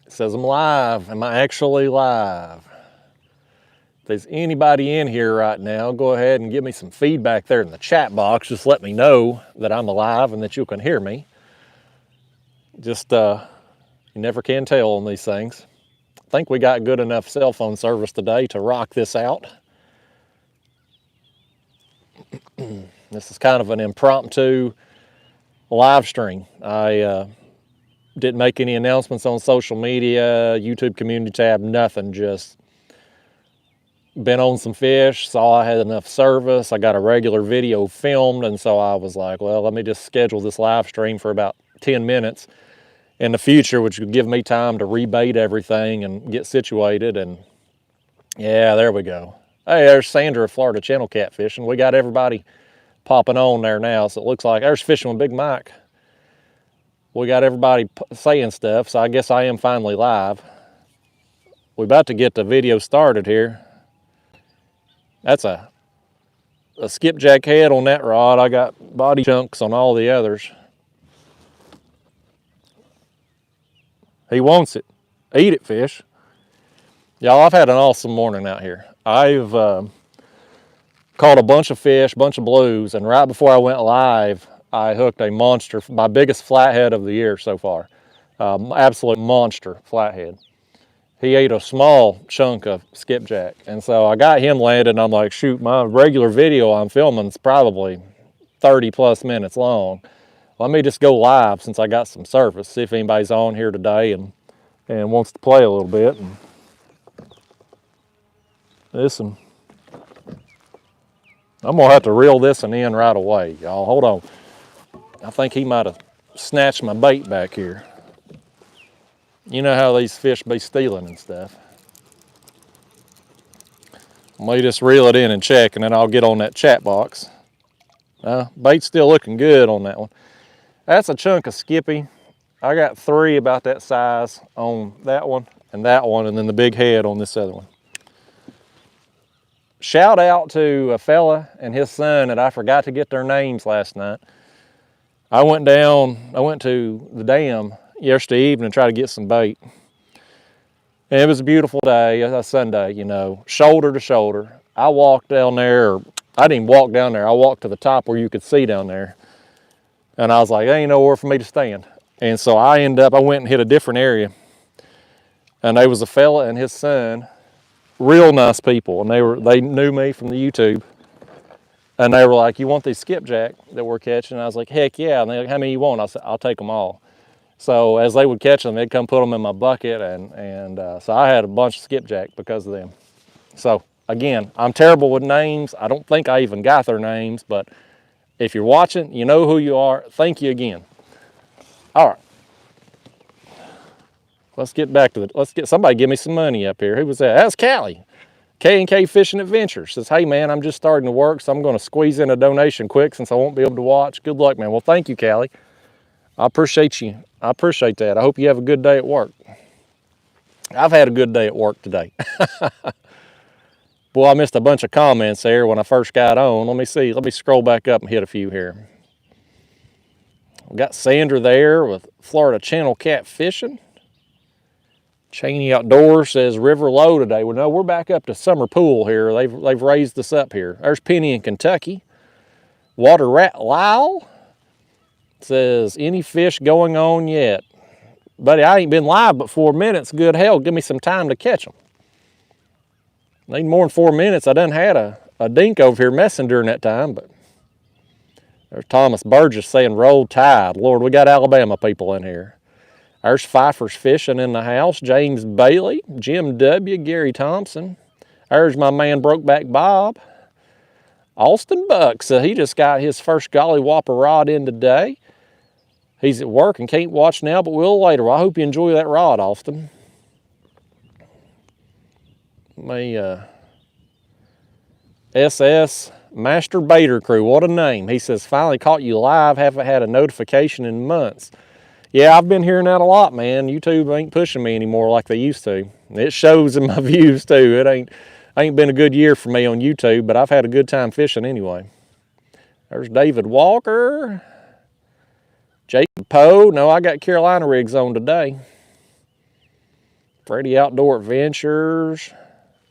It says I'm live. Am I actually live? If there's anybody in here right now, go ahead and give me some feedback there in the chat box. Just let me know that I'm alive and that you can hear me. Just, you never can tell on these things. I think we got good enough cell phone service today to rock this out. This is kind of an impromptu live stream. I didn't make any announcements on social media, YouTube community tab, nothing. Just been on some fish, saw I had enough service. I got a regular video filmed, and so I was like, well, let me just schedule this live stream for about 10 minutes in the future, which would give me time to rebait everything and get situated. And yeah, there we go. Hey, there's Sandra of Florida Channel Catfishing. We got everybody popping on there now, so it looks like there's Fishing with Big Mike. We got everybody saying stuff, so I guess I am finally live. We're about to get the video started here. That's a skipjack head on that rod. I got body chunks on all the others. He wants it. Eat it, fish. Y'all, I've had an awesome morning out here. I've caught a bunch of fish, bunch of blues, and right before I went live, I hooked a monster, my biggest flathead of the year so far. Absolute monster flathead. He ate a small chunk of skipjack, and so I got him landed, and I'm like, shoot, my regular video I'm filming is probably 30 plus minutes long. Let me just go live since I got some service, see if anybody's on here today and wants to play a little bit. And listen, I'm gonna have to reel this one in right away, y'all. Hold on. I think he might have snatched my bait back here. You know how these fish be stealing and stuff. Let me just reel it in and check, and then I'll get on that chat box. Bait's still looking good on that one. That's a chunk of skippy. I got 3 about that size on that one, and then the big head on this other one. Shout out to a fella and his son that I forgot to get their names last night. I went to the dam yesterday evening and tried to get some bait. And it was a beautiful day, a Sunday, you know, shoulder to shoulder. I walked down there, or I didn't even walk down there. I walked to the top where you could see down there. And I was like, there ain't nowhere for me to stand. And so I went and hit a different area. And there was a fella and his son, real nice people. And they knew me from the YouTube. And they were like, you want these skipjack that we're catching? And I was like, heck yeah. And they're like, how many you want? I said, I'll take them all. So as they would catch them, they'd come put them in my bucket. And so I had a bunch of skipjack because of them. So again, I'm terrible with names. I don't think I even got their names, but if you're watching, you know who you are. Thank you again. All right. Let's get back to somebody give me some money up here. Who was that? That's Callie. K&K Fishing Adventures. Says, hey man, I'm just starting to work, so I'm going to squeeze in a donation quick since I won't be able to watch. Good luck, man. Well, thank you, Callie. I appreciate you. I appreciate that. I hope you have a good day at work. I've had a good day at work today. Boy, I missed a bunch of comments there when I first got on. Let me see. Let me scroll back up and hit a few here. We got Sandra there with Florida Channel Catfishing. Cheney Outdoors says river low today. Well, no, we're back up to summer pool here. They've raised us up here. There's Penny in Kentucky. Water Rat Lyle says, any fish going on yet? Buddy, I ain't been live but 4 minutes. Good hell, give me some time to catch them. Need more than 4 minutes. I done had a dink over here messing during that time, but there's Thomas Burgess saying roll tide. Lord, we got Alabama people in here. There's Pfeiffer's Fishing in the house. James Bailey, Jim W., Gary Thompson. There's my man Brokeback Bob. Austin Bucks, he just got his first Golly Whopper rod in today. He's at work and can't watch now, but will later. Well, I hope you enjoy that rod, Austin. SS Master Baiter Crew, what a name. He says, finally caught you live, haven't had a notification in months. Yeah, I've been hearing that a lot, man. YouTube ain't pushing me anymore like they used to. It shows in my views too. It ain't been a good year for me on YouTube, but I've had a good time fishing anyway. There's David Walker. Jacob Poe. No, I got Carolina rigs on today. Freddy Outdoor Adventures.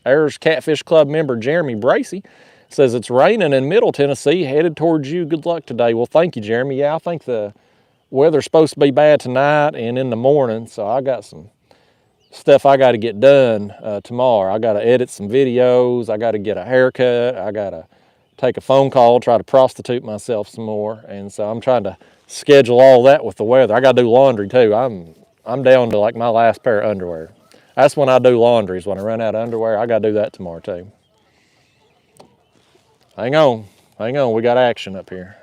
There's Catfish Club member Jeremy Bracey. Says it's raining in Middle Tennessee, headed towards you. Good luck today. Well, thank you, Jeremy. Yeah, I think the weather's supposed to be bad tonight and in the morning, so I got some stuff I got to get done tomorrow. I got to edit some videos. I got to get a haircut. I got to take a phone call, try to prostitute myself some more. And so I'm trying to schedule all that with the weather. I got to do laundry too. I'm down to like my last pair of underwear. That's when I do laundry, is when I run out of underwear. I got to do that tomorrow too. Hang on, we got action up here.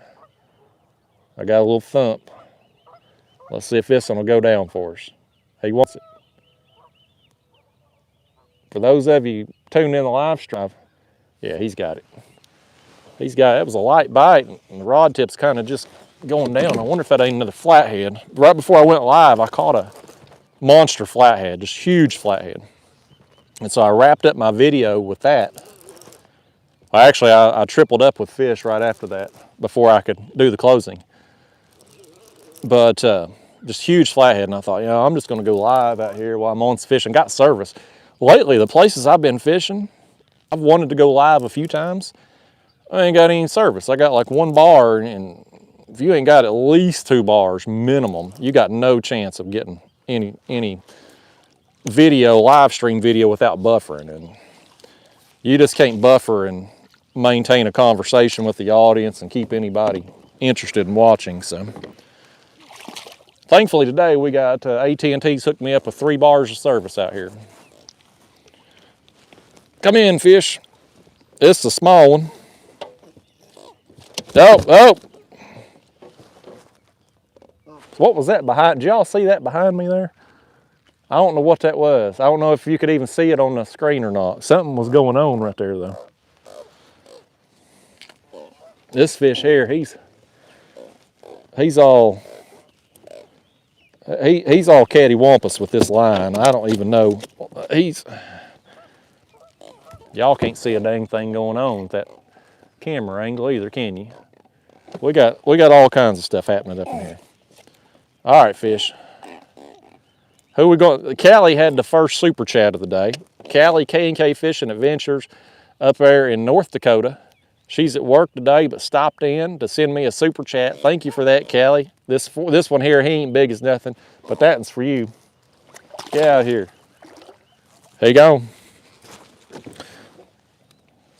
I got a little thump. Let's see if this one will go down for us. He wants it. For those of you tuning in the live stream, yeah, he's got it. He's got it. It was a light bite, and the rod tip's kind of just going down. I wonder if that ain't another flathead. Right before I went live, I caught a monster flathead, just huge flathead. And so I wrapped up my video with that. Actually, I tripled up with fish right after that before I could do the closing. But just huge flathead, and I thought, I'm just going to go live out here while I'm on fishing. Got service. Lately, the places I've been fishing, I've wanted to go live a few times. I ain't got any service. I got like one bar, and if you ain't got at least 2 bars minimum, you got no chance of getting any video, live stream video without buffering. And you just can't buffer and maintain a conversation with the audience and keep anybody interested in watching. So thankfully today we got AT&T's hooked me up with 3 bars of service out here. Come in, fish. This is a small one. Oh. What was that behind? Did y'all see that behind me there? I don't know what that was. I don't know if you could even see it on the screen or not. Something was going on right there though. This fish here, he's all cattywampus with this line. I don't even know. Y'all can't see a dang thing going on with that camera angle either, can you? We got all kinds of stuff happening up in here. All right, fish. Who we going? Callie had the first super chat of the day. Callie, K&K Fishing Adventures up there in North Dakota. She's at work today, but stopped in to send me a super chat. Thank you for that, Callie. This one here, he ain't big as nothing, but that one's for you. Get out of here. Here you go.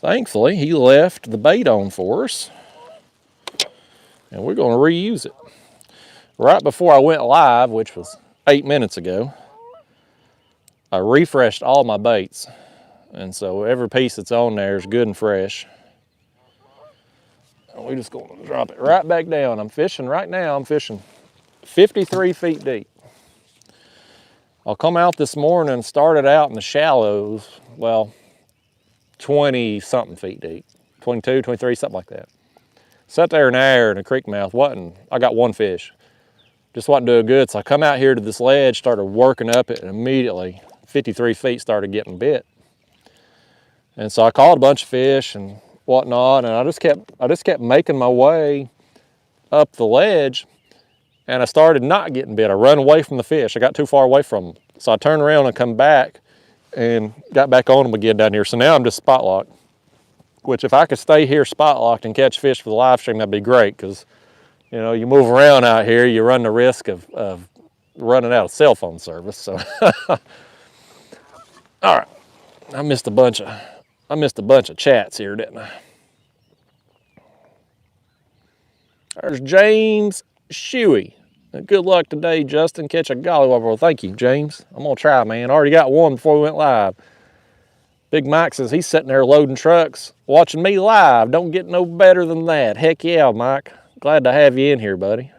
Thankfully, he left the bait on for us, and we're going to reuse it. Right before I went live, which was 8 minutes ago, I refreshed all my baits, and so every piece that's on there is good and fresh. And we're just going to drop it right back down. I'm fishing right now. I'm fishing 53 feet deep. I'll come out this morning and started out in the shallows, well, 20-something feet deep, 22, 23, something like that. Sat there in the air in a creek mouth, I got one fish. Just wasn't doing good, so I come out here to this ledge, started working up it, and immediately 53 feet started getting bit. And so I caught a bunch of fish and whatnot, and I just kept making my way up the ledge, and I started not getting bit. I run away from the fish. I got too far away from them. So I turned around and come back and got back on them again down here. So now I'm just spot locked, which if I could stay here spot locked and catch fish for the live stream, that'd be great, because you move around out here, you run the risk of running out of cell phone service. So all right, I missed a bunch of chats here, didn't I? There's James Shuey. Good luck today, Justin. Catch a gollywopper. Well, thank you, James. I'm gonna try, man. I already got one before we went live. Big Mike says he's sitting there loading trucks, watching me live. Don't get no better than that. Heck yeah, Mike. Glad to have you in here, buddy.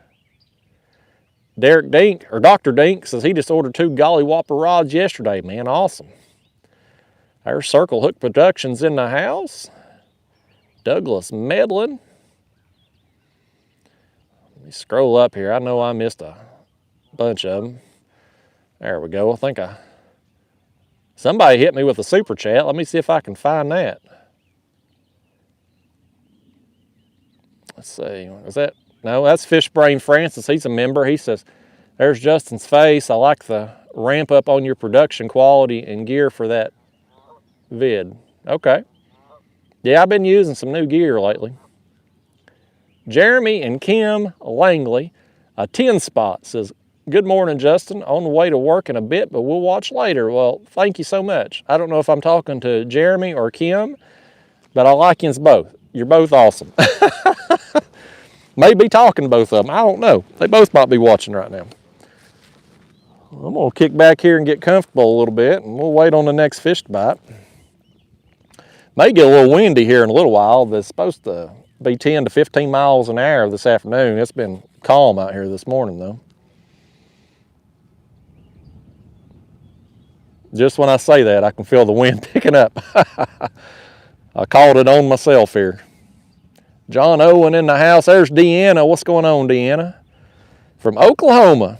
Derek Dink, or Dr. Dink, says he just ordered 2 gollywopper rods yesterday, man. Awesome. Our Circle Hook Productions in the house. Douglas Medlin. Let me scroll up here. I know I missed a bunch of them. There we go. I think somebody hit me with a super chat. Let me see if I can find that. Let's see. Is that? No, that's Fish Brain Francis. He's a member. He says, there's Justin's face. I like the ramp up on your production quality and gear for that vid. Okay. Yeah, I've been using some new gear lately. Jeremy and Kim Langley, a 10 spot, says, good morning, Justin. On the way to work in a bit, but we'll watch later. Well, thank you so much. I don't know if I'm talking to Jeremy or Kim, but I like yous both. You're both awesome. Maybe talking to both of them. I don't know. They both might be watching right now. I'm going to kick back here and get comfortable a little bit, and we'll wait on the next fish to bite. May get a little windy here in a little while. It's supposed to be 10 to 15 miles an hour this afternoon. It's been calm out here this morning, though. Just when I say that, I can feel the wind picking up. I called it on myself here. John Owen in the house. There's Deanna. What's going on, Deanna? From Oklahoma.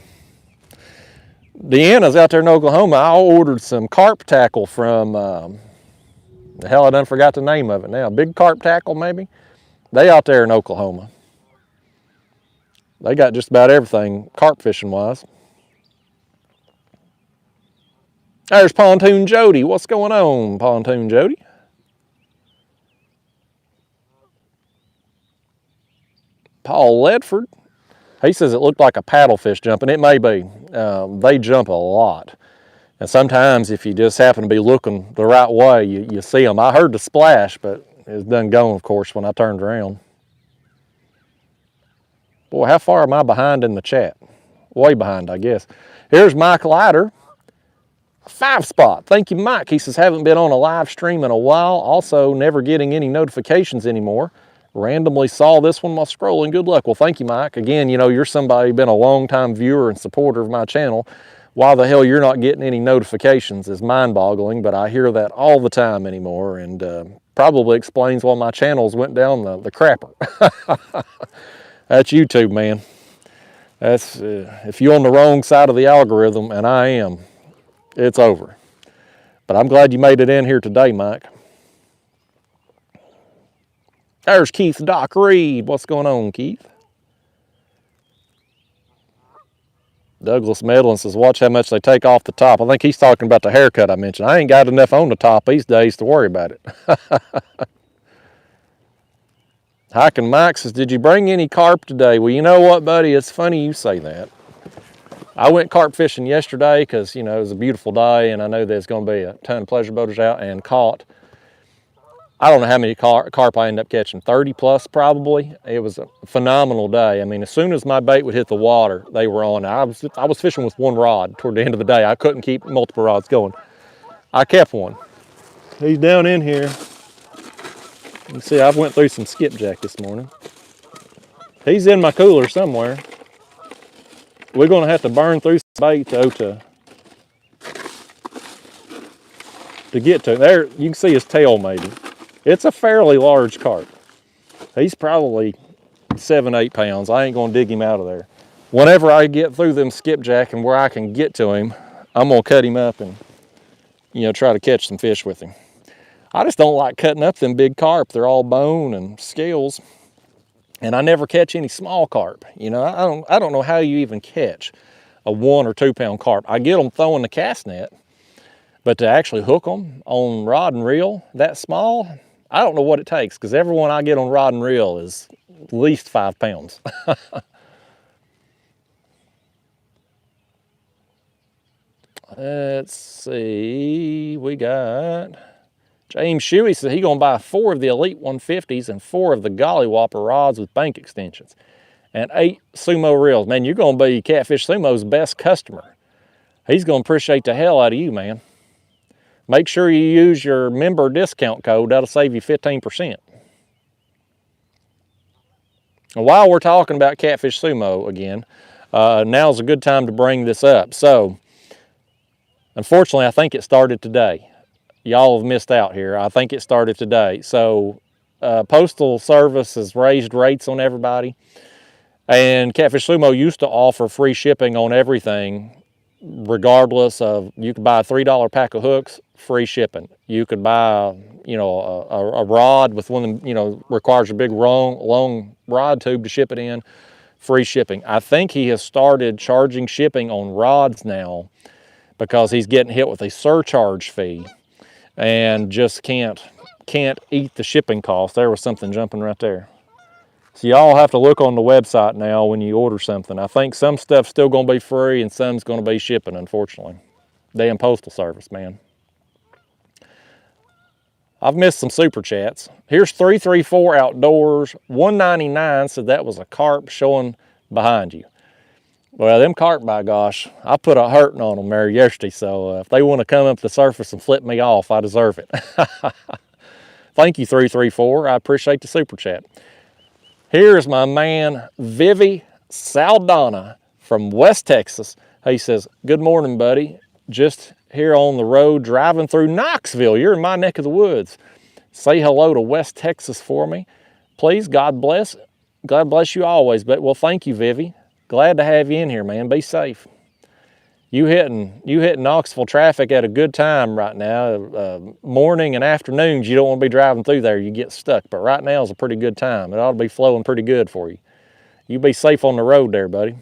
Deanna's out there in Oklahoma. I ordered some carp tackle from, the hell I done forgot the name of it now. Big Carp Tackle, maybe? They out there in Oklahoma. They got just about everything carp fishing wise. There's Pontoon Jody. What's going on, Pontoon Jody? Paul Ledford. He says it looked like a paddlefish jumping. It may be. They jump a lot. And sometimes if you just happen to be looking the right way, you see them. I heard the splash, but it's done gone, of course, when I turned around. Boy, how far am I behind in the chat? Way behind, I guess. Here's Mike Leiter. 5 spot. Thank you, Mike. He says, haven't been on a live stream in a while. Also, never getting any notifications anymore. Randomly saw this one while scrolling. Good luck. Well, thank you, Mike. Again, you know, you're somebody been a long-time viewer and supporter of my channel. Why the hell you're not getting any notifications is mind-boggling, but I hear that all the time anymore, and probably explains why my channels went down the crapper. That's YouTube, man. That's if you're on the wrong side of the algorithm, and I am, it's over. But I'm glad you made it in here today, Mike. There's Keith Doc Reed. What's going on, Keith? Douglas Medlin says, watch how much they take off the top. I think he's talking about the haircut I mentioned. I ain't got enough on the top these days to worry about it. Hiking Mike says, did you bring any carp today? Well, you know what, buddy? It's funny you say that. I went carp fishing yesterday because, you know, it was a beautiful day, and I knew there's going to be a ton of pleasure boaters out, and caught, I don't know how many carp I ended up catching, 30 plus probably. It was a phenomenal day. I mean, as soon as my bait would hit the water, they were on. I was fishing with one rod toward the end of the day. I couldn't keep multiple rods going. I kept one. He's down in here. You see, I went through some skipjack this morning. He's in my cooler somewhere. We're going to have to burn through some bait though to get to. There, you can see his tail maybe. It's a fairly large carp. He's probably 7-8 pounds. I ain't gonna dig him out of there. Whenever I get through them skipjack and where I can get to him, I'm gonna cut him up and, you know, try to catch some fish with him. I just don't like cutting up them big carp. They're all bone and scales, and I never catch any small carp. You know, I don't know how you even catch a 1 or 2 pound carp. I get them throwing the cast net, but to actually hook them on rod and reel that small, I don't know what it takes, because everyone I get on rod and reel is at least 5 pounds. Let's see, we got James Shuey said he's gonna buy 4 of the Elite 150s and 4 of the Golly Whopper rods with bank extensions and 8 Sumo reels. Man, you're gonna be Catfish Sumo's best customer. He's gonna appreciate the hell out of you, man. Make sure you use your member discount code. That'll save you 15%. And while we're talking about Catfish Sumo again, now's a good time to bring this up. So, unfortunately, I think it started today. Y'all have missed out here. I think it started today. So, Postal Service has raised rates on everybody. And Catfish Sumo used to offer free shipping on everything, regardless of, you could buy a $3 pack of hooks, free shipping. You could buy, you know, a rod with one of them, you know, requires a big long rod tube to ship it in, free shipping. I think he has started charging shipping on rods now, because he's getting hit with a surcharge fee and just can't eat the shipping cost. There was something jumping right there. So y'all have to look on the website now when you order something. I think some stuff's still going to be free and some's going to be shipping, unfortunately. Damn postal service, man. I've missed some super chats. Here's 334 Outdoors, 199 said that was a carp showing behind you. Well, them carp, by gosh, I put a hurting on them there yesterday, so if they want to come up the surface and flip me off, I deserve it. Thank you, 334. I appreciate the super chat. Here's my man, Vivi Saldana from West Texas. He says, good morning, buddy. Just here on the road driving through Knoxville. You're in my neck of the woods. Say hello to West Texas for me. Please, God bless. God bless you always. But well, thank you, Vivi. Glad to have you in here, man. Be safe. You hitting Knoxville traffic at a good time right now. Morning and afternoons, you don't want to be driving through there. You get stuck. But right now is a pretty good time. It ought to be flowing pretty good for you. You be safe on the road there, buddy.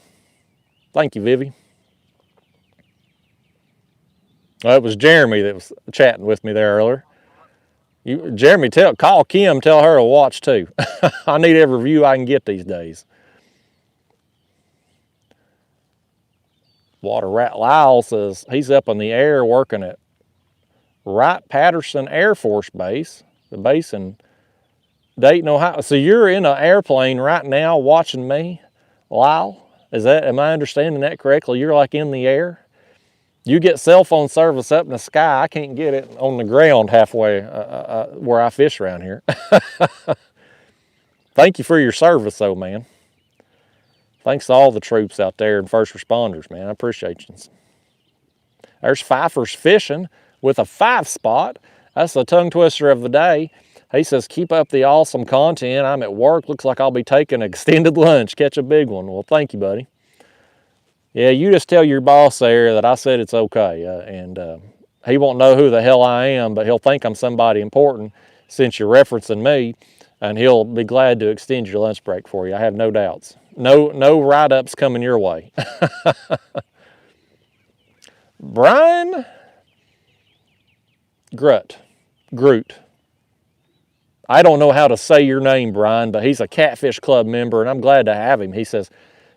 Thank you, Vivi. Well, it was Jeremy that was chatting with me there earlier. Jeremy, call Kim, tell her to watch too. I need every view I can get these days. Water Rat Lyle says he's up in the air working at Wright-Patterson Air Force Base, the base in Dayton, Ohio. So you're in an airplane right now watching me, Lyle? Am I understanding that correctly? You're like in the air? You get cell phone service up in the sky. I can't get it on the ground halfway where I fish around here. Thank you for your service, though, man. Thanks to all the troops out there and first responders, man. I appreciate you. There's Pfeiffer's Fishing with a 5-spot. That's the tongue twister of the day. He says, keep up the awesome content. I'm at work. Looks like I'll be taking an extended lunch. Catch a big one. Well, thank you, buddy. Yeah, you just tell your boss there that I said it's okay. And he won't know who the hell I am, but he'll think I'm somebody important since you're referencing me. And he'll be glad to extend your lunch break for you. I have no doubts. No write-ups coming your way. Brian Groot. I don't know how to say your name, Brian, but he's a Catfish Club member, and I'm glad to have him. He says,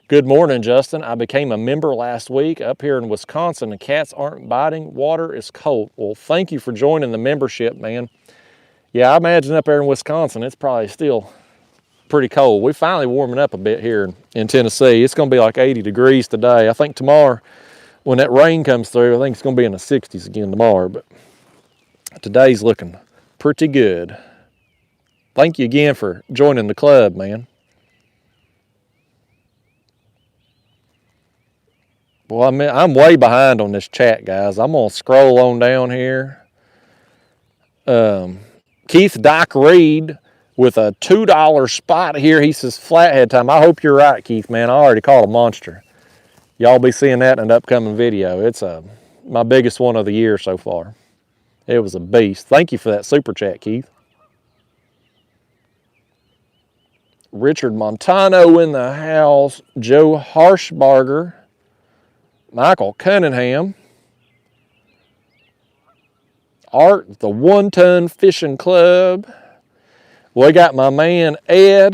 good morning, Justin. I became a member last week up here in Wisconsin. The cats aren't biting. Water is cold. Well, thank you for joining the membership, man. Yeah, I imagine up there in Wisconsin, it's probably still pretty cold. We're finally warming up a bit here in Tennessee. It's going to be like 80 degrees today. I think tomorrow, when that rain comes through, I think it's going to be in the 60s again tomorrow. But today's looking pretty good. Thank you again for joining the club, man. Well, I'm way behind on this chat, guys. I'm going to scroll on down here. Keith Doc Reed with a $2 spot here. He says, flathead time. I hope you're right, Keith, man. I already caught a monster. Y'all be seeing that in an upcoming video. It's my biggest one of the year so far. It was a beast. Thank you for that super chat, Keith. Richard Montano in the house. Joe Harshbarger. Michael Cunningham. Art, the One Ton Fishing Club. We got my man Ed,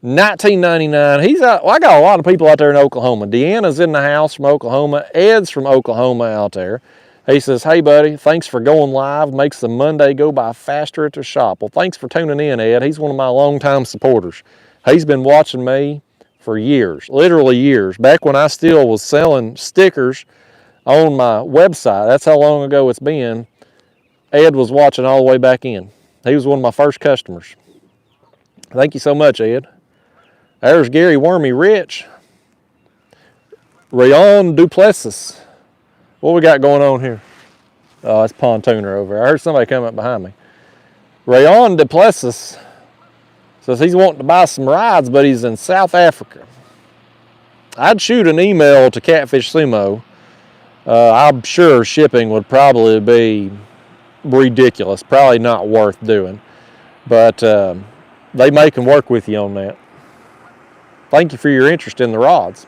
1999. He's out. Well, I got a lot of people out there in Oklahoma. Deanna's in the house from Oklahoma. Ed's from Oklahoma out there. He says, hey, buddy, thanks for going live. Makes the Monday go by faster at the shop. Well, thanks for tuning in, Ed. He's one of my longtime supporters. He's been watching me for years, literally years. Back when I still was selling stickers on my website, that's how long ago it's been. Ed was watching all the way back in. He was one of my first customers. Thank you so much, Ed. There's Gary Wormy Rich. Rayon Duplessis. What we got going on here? Oh, it's Pontooner over there. I heard somebody come up behind me. Rayon Duplessis says he's wanting to buy some rides, but he's in South Africa. I'd shoot an email to Catfish Sumo. I'm sure shipping would probably be ridiculous, probably not worth doing, but they may can work with you on that. Thank you for your interest in the rods.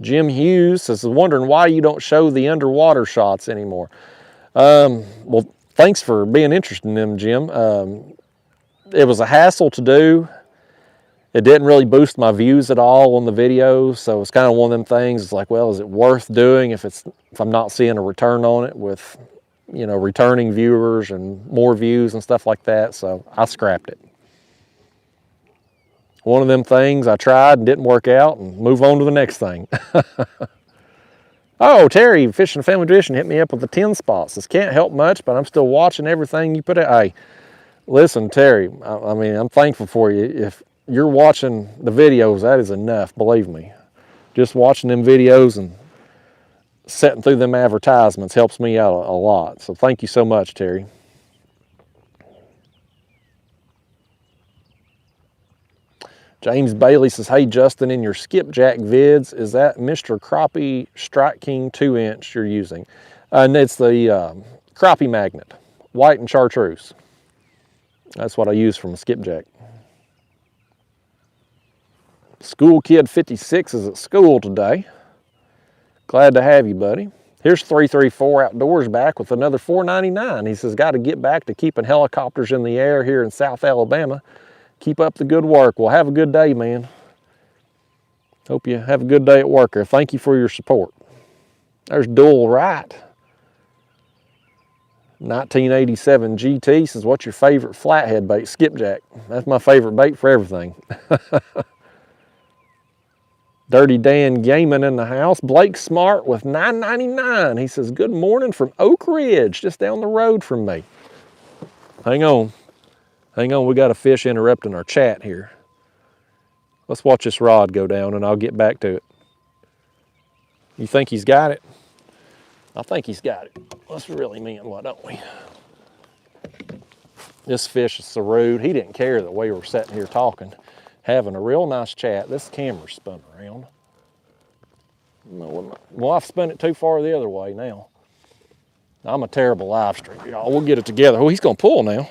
Jim Hughes is wondering why you don't show the underwater shots anymore. Well, thanks for being interested in them, Jim. It was a hassle to do. It didn't really boost my views at all on the videos, so it's kind of one of them things. It's like, well, is it worth doing if I'm not seeing a return on it with, you know, returning viewers and more views and stuff like that? So I scrapped it. One of them things I tried and didn't work out, and move on to the next thing. Oh, Terry, Fishing Family Tradition hit me up with the 10 spots. This can't help much, but I'm still watching everything you put out. Hey, listen, Terry, I mean, I'm thankful for you. If you're watching the videos, that is enough, believe me. Just watching them videos and setting through them advertisements helps me out a lot. So thank you so much, Terry. James Bailey says, hey, Justin, in your skipjack vids, is that Mr. Crappie Strike King 2-inch you're using? And it's the crappie magnet, white and chartreuse. That's what I use from a skipjack. School Kid 56 is at school today. Glad to have you, buddy. Here's 334 Outdoors back with another $4.99. He says, got to get back to keeping helicopters in the air here in South Alabama. Keep up the good work. Well, have a good day, man. Hope you have a good day at work there. Thank you for your support. There's Dual Right. 1987 GT says, what's your favorite flathead bait? Skipjack. That's my favorite bait for everything. Dirty Dan Gaming in the house. Blake Smart with $9.99. He says, good morning from Oak Ridge, just down the road from me. Hang on. Hang on, we got a fish interrupting our chat here. Let's watch this rod go down and I'll get back to it. You think he's got it? I think he's got it. Let's really mean what, don't we? This fish is so rude. He didn't care that we were sitting here talking, having a real nice chat. This camera's spun around. Well, I've spun it too far the other way now. I'm a terrible live streamer, y'all. We'll get it together. Oh, he's gonna pull now.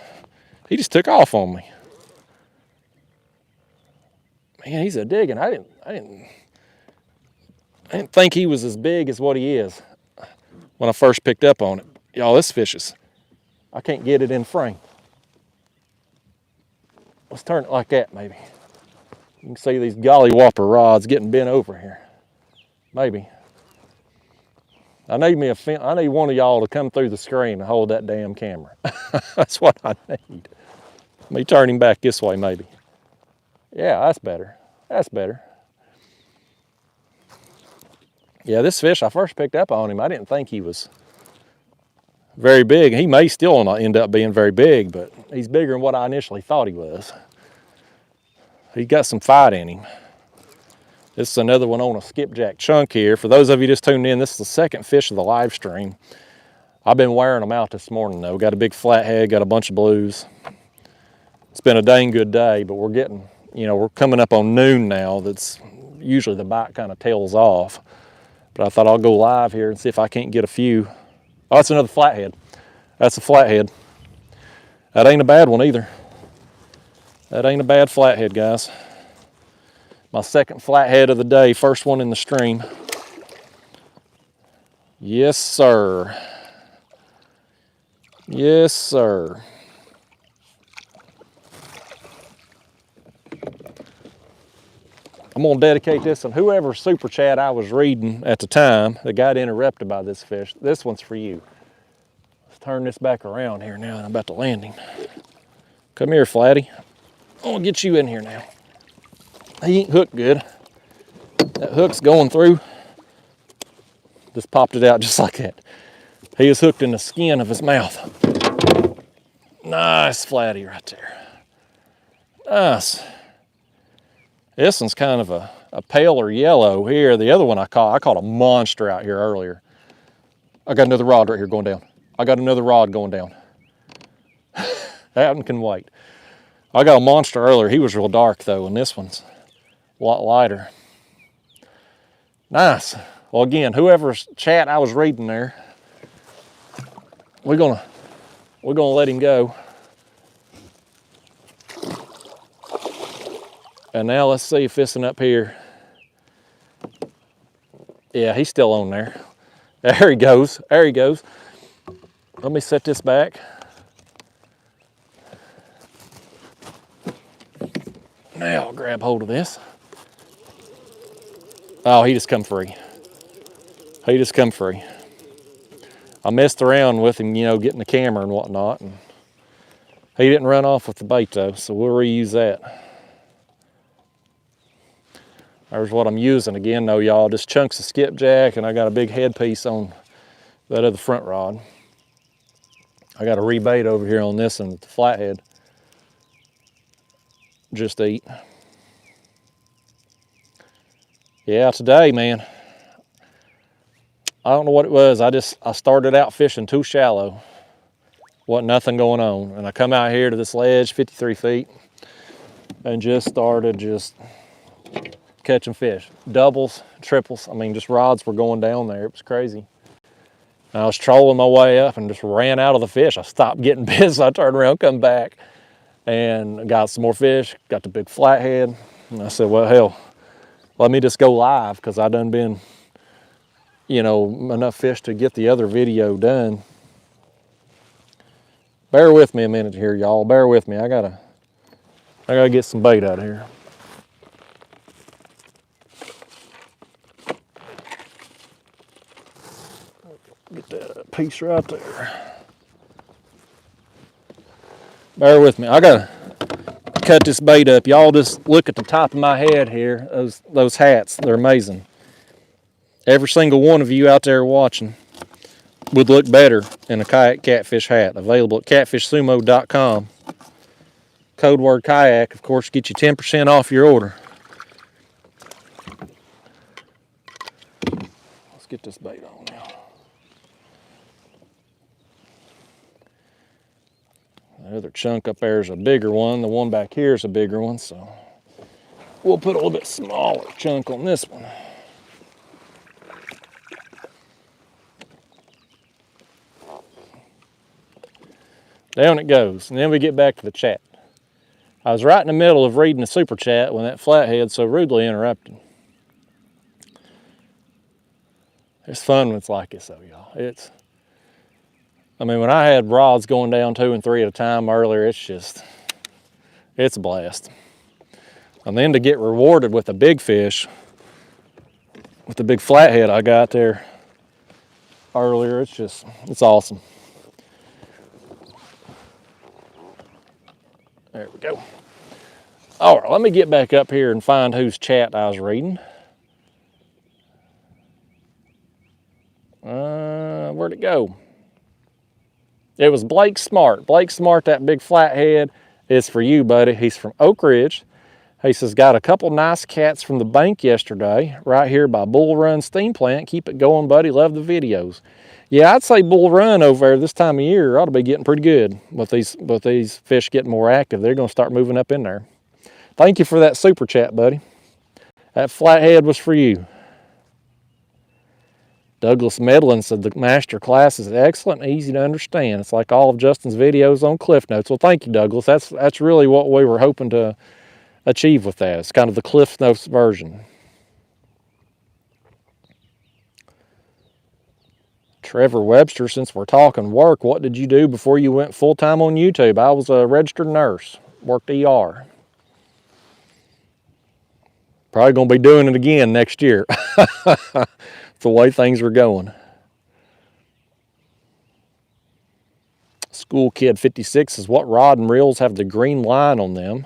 He just took off on me. Man, he's a digging. I didn't think he was as big as what he is when I first picked up on it. Y'all, this fish is, I can't get it in frame. Let's turn it like that, maybe. You can see these golly whopper rods getting bent over here. Maybe. I need one of y'all to come through the screen and hold that damn camera. That's what I need. Let me turn him back this way, maybe. Yeah, that's better. That's better. Yeah, this fish, I first picked up on him, I didn't think he was very big. He may still not end up being very big, but he's bigger than what I initially thought he was. He's got some fight in him. This is another one on a skipjack chunk here. For those of you just tuned in, this is the second fish of the live stream. I've been wearing them out this morning though. Got a big flathead, got a bunch of blues. It's been a dang good day, but we're getting, you know, we're coming up on noon now. That's usually the bite kind of tails off. But I thought I'll go live here and see if I can't get a few. Oh, that's another flathead. That's a flathead. That ain't a bad one either. That ain't a bad flathead, guys. My second flathead of the day, first one in the stream. Yes, sir. Yes, sir. I'm gonna dedicate this to whoever super chat I was reading at the time that got interrupted by this fish. This one's for you. Let's turn this back around here now and I'm about to land him. Come here, Flatty. I'm gonna get you in here now. He ain't hooked good. That hook's going through. Just popped it out just like that. He is hooked in the skin of his mouth. Nice Flatty right there. Nice. This one's kind of a paler yellow here. The other one I caught a monster out here earlier. I got another rod right here going down. I got another rod going down. That one can wait. I got a monster earlier. He was real dark though, and this one's a lot lighter. Nice. Well, again, whoever's chat I was reading there, we're gonna let him go. And now let's see if this one up here. Yeah, he's still on there. There he goes. There he goes. Let me set this back. Now I'll grab hold of this. Oh, he just come free. He just come free. I messed around with him, you know, getting the camera and whatnot. And he didn't run off with the bait though, so we'll reuse that. There's what I'm using again though, y'all. Just chunks of skipjack, and I got a big headpiece on that other front rod. I got a rebait over here on this one with the flathead. Just to eat. Yeah, today, man, I don't know what it was. I started out fishing too shallow. Wasn't nothing going on. And I come out here to this ledge, 53 feet, and just started catching fish. Doubles, triples. I mean, just rods were going down there. It was crazy. And I was trolling my way up and just ran out of the fish. I stopped getting bit, so I turned around, come back, and got some more fish. Got the big flathead. And I said, well, hell, let me just go live, because I done been, you know, enough fish to get the other video done. Bear with me a minute here, y'all. Bear with me. I gotta get some bait out of here. Get that piece right there. Bear with me. I gotta cut this bait up. Y'all just look at the top of my head here. Those hats, they're amazing. Every single one of you out there watching would look better in a Kayak Catfish hat. Available at catfishsumo.com. Code word kayak, of course, get you 10% off your order. Let's get this bait on now. The other chunk up there is a bigger one. The one back here is a bigger one, so we'll put a little bit smaller chunk on this one. Down it goes, and then we get back to the chat. I was right in the middle of reading the super chat when that flathead so rudely interrupted. It's fun when it's like this though, y'all. I mean, when I had rods going down 2 and 3 at a time earlier, it's a blast. And then to get rewarded with a big fish, with the big flathead I got there earlier, it's awesome. There we go. All right, let me get back up here and find whose chat I was reading. Where'd it go? It was Blake Smart. Blake Smart, that big flathead is for you, buddy. He's from Oak Ridge. He says, got a couple nice cats from the bank yesterday, right here by Bull Run Steam Plant. Keep it going, buddy. Love the videos. Yeah, I'd say Bull Run over there this time of year ought to be getting pretty good with these fish getting more active. They're going to start moving up in there. Thank you for that super chat, buddy. That flathead was for you. Douglas Medlin said the master class is excellent and easy to understand. It's like all of Justin's videos on Cliff Notes. Well, thank you, Douglas. That's really what we were hoping to achieve with that. It's kind of the Cliff Notes version. Trevor Webster, since we're talking work, what did you do before you went full-time on YouTube? I was a registered nurse, worked ER. Probably going to be doing it again next year. The way things are going. School Kid 56 says, what rod and reels have the green line on them?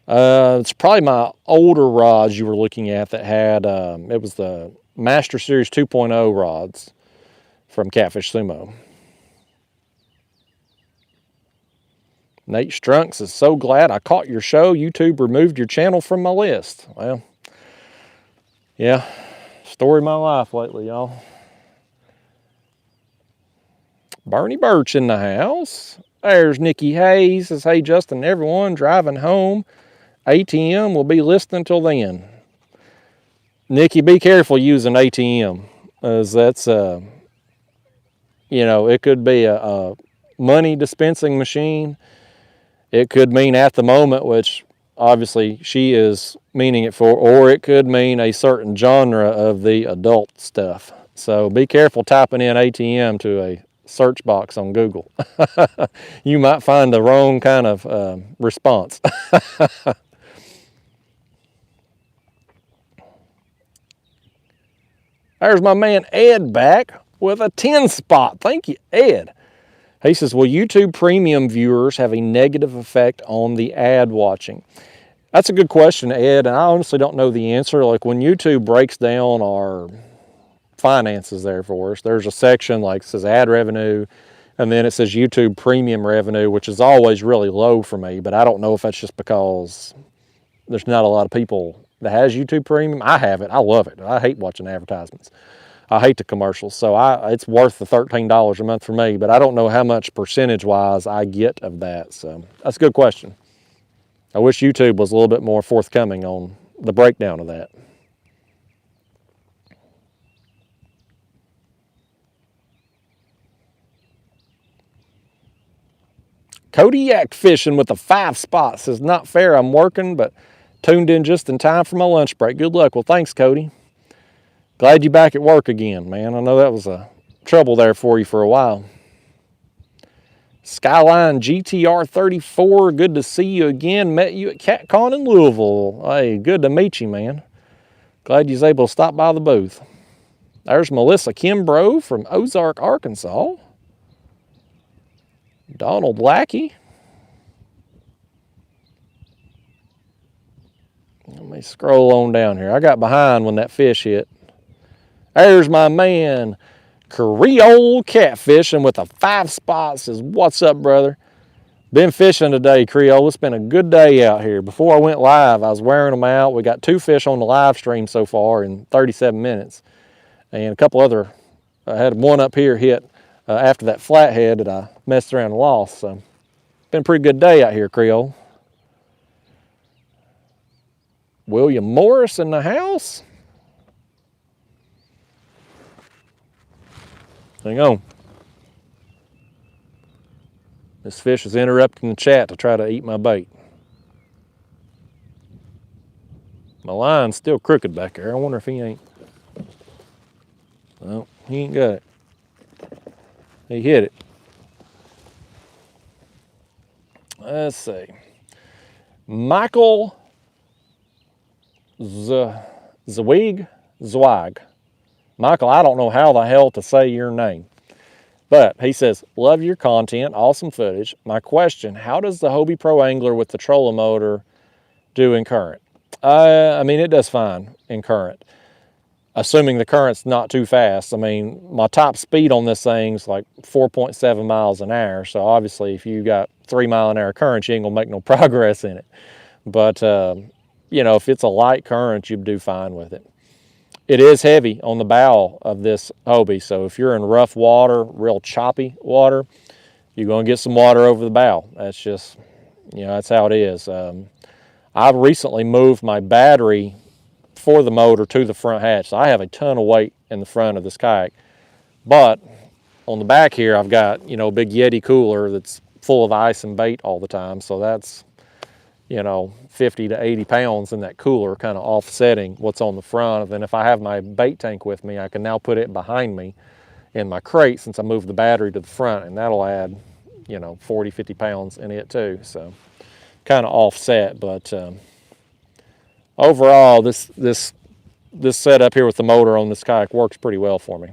It's probably my older rods you were looking at that had, it was the Master Series 2.0 rods from Catfish Sumo. Nate Strunk says, so glad I caught your show. YouTube removed your channel from my list. Well, yeah. Story of my life lately, y'all. Bernie Birch in the house. There's Nikki Hayes. Says, hey, Justin, everyone driving home. ATM will be listening till then. Nikki, be careful using ATM, as that's, you know, it could be a money dispensing machine. It could mean at the moment, which obviously she is meaning it for, or it could mean a certain genre of the adult stuff. So be careful typing in ATM to a search box on Google. You might find the wrong kind of response. There's my man Ed back with a 10 spot. Thank you, Ed. He says, will YouTube Premium viewers have a negative effect on the ad watching? That's a good question, Ed, and I honestly don't know the answer. Like when YouTube breaks down our finances there for us, there's a section like says ad revenue, and then it says YouTube Premium revenue, which is always really low for me, but I don't know if that's just because there's not a lot of people that has YouTube Premium. I have it. I love it. I hate watching advertisements. I hate the commercials. So it's worth the $13 a month for me, but I don't know how much percentage-wise I get of that. So that's a good question. I wish YouTube was a little bit more forthcoming on the breakdown of that. Kayak Fishing with a 5 spot says, not fair, I'm working, but tuned in just in time for my lunch break. Good luck. Well, thanks, Cody. Glad you're back at work again, man. I know that was a trouble there for you for a while. Skyline GTR 34, good to see you again. Met you at CatCon in Louisville. Hey, good to meet you, man. Glad you was able to stop by the booth. There's Melissa Kimbrough from Ozark, Arkansas. Donald Lackey. Let me scroll on down here. I got behind when that fish hit. There's my man, Creole Catfishing with a 5 spot. Says, what's up, brother? Been fishing today, Creole. It's been a good day out here. Before I went live, I was wearing them out. We got 2 fish on the live stream so far in 37 minutes. And a couple other, I had one up here hit after that flathead that I messed around and lost. So, been a pretty good day out here, Creole. William Morris in the house. Hang on. This fish is interrupting the chat to try to eat my bait. My line's still crooked back there. I wonder if he ain't. Well, he ain't got it. He hit it. Let's see. Michael Zwag. Michael, I don't know how the hell to say your name. But he says, love your content, awesome footage. My question, how does the Hobie Pro Angler with the trolling motor do in current? I mean, it does fine in current, assuming the current's not too fast. I mean, my top speed on this thing's like 4.7 miles an hour. So obviously, if you got 3 mile an hour current, you ain't gonna make no progress in it. But, you know, if it's a light current, you'd do fine with it. It is heavy on the bow of this Hobie, so if you're in rough water, real choppy water, you're going to get some water over the bow. That's just, you know, that's how it is. I've recently moved my battery for the motor to the front hatch, so I have a ton of weight in the front of this kayak. But on the back here, I've got, you know, a big Yeti cooler that's full of ice and bait all the time, so that's, you know, 50 to 80 pounds in that cooler, kind of offsetting what's on the front. And then if I have my bait tank with me, I can now put it behind me in my crate since I moved the battery to the front, and that'll add, you know, 40, 50 pounds in it too. So kind of offset, but overall, this setup here with the motor on this kayak works pretty well for me.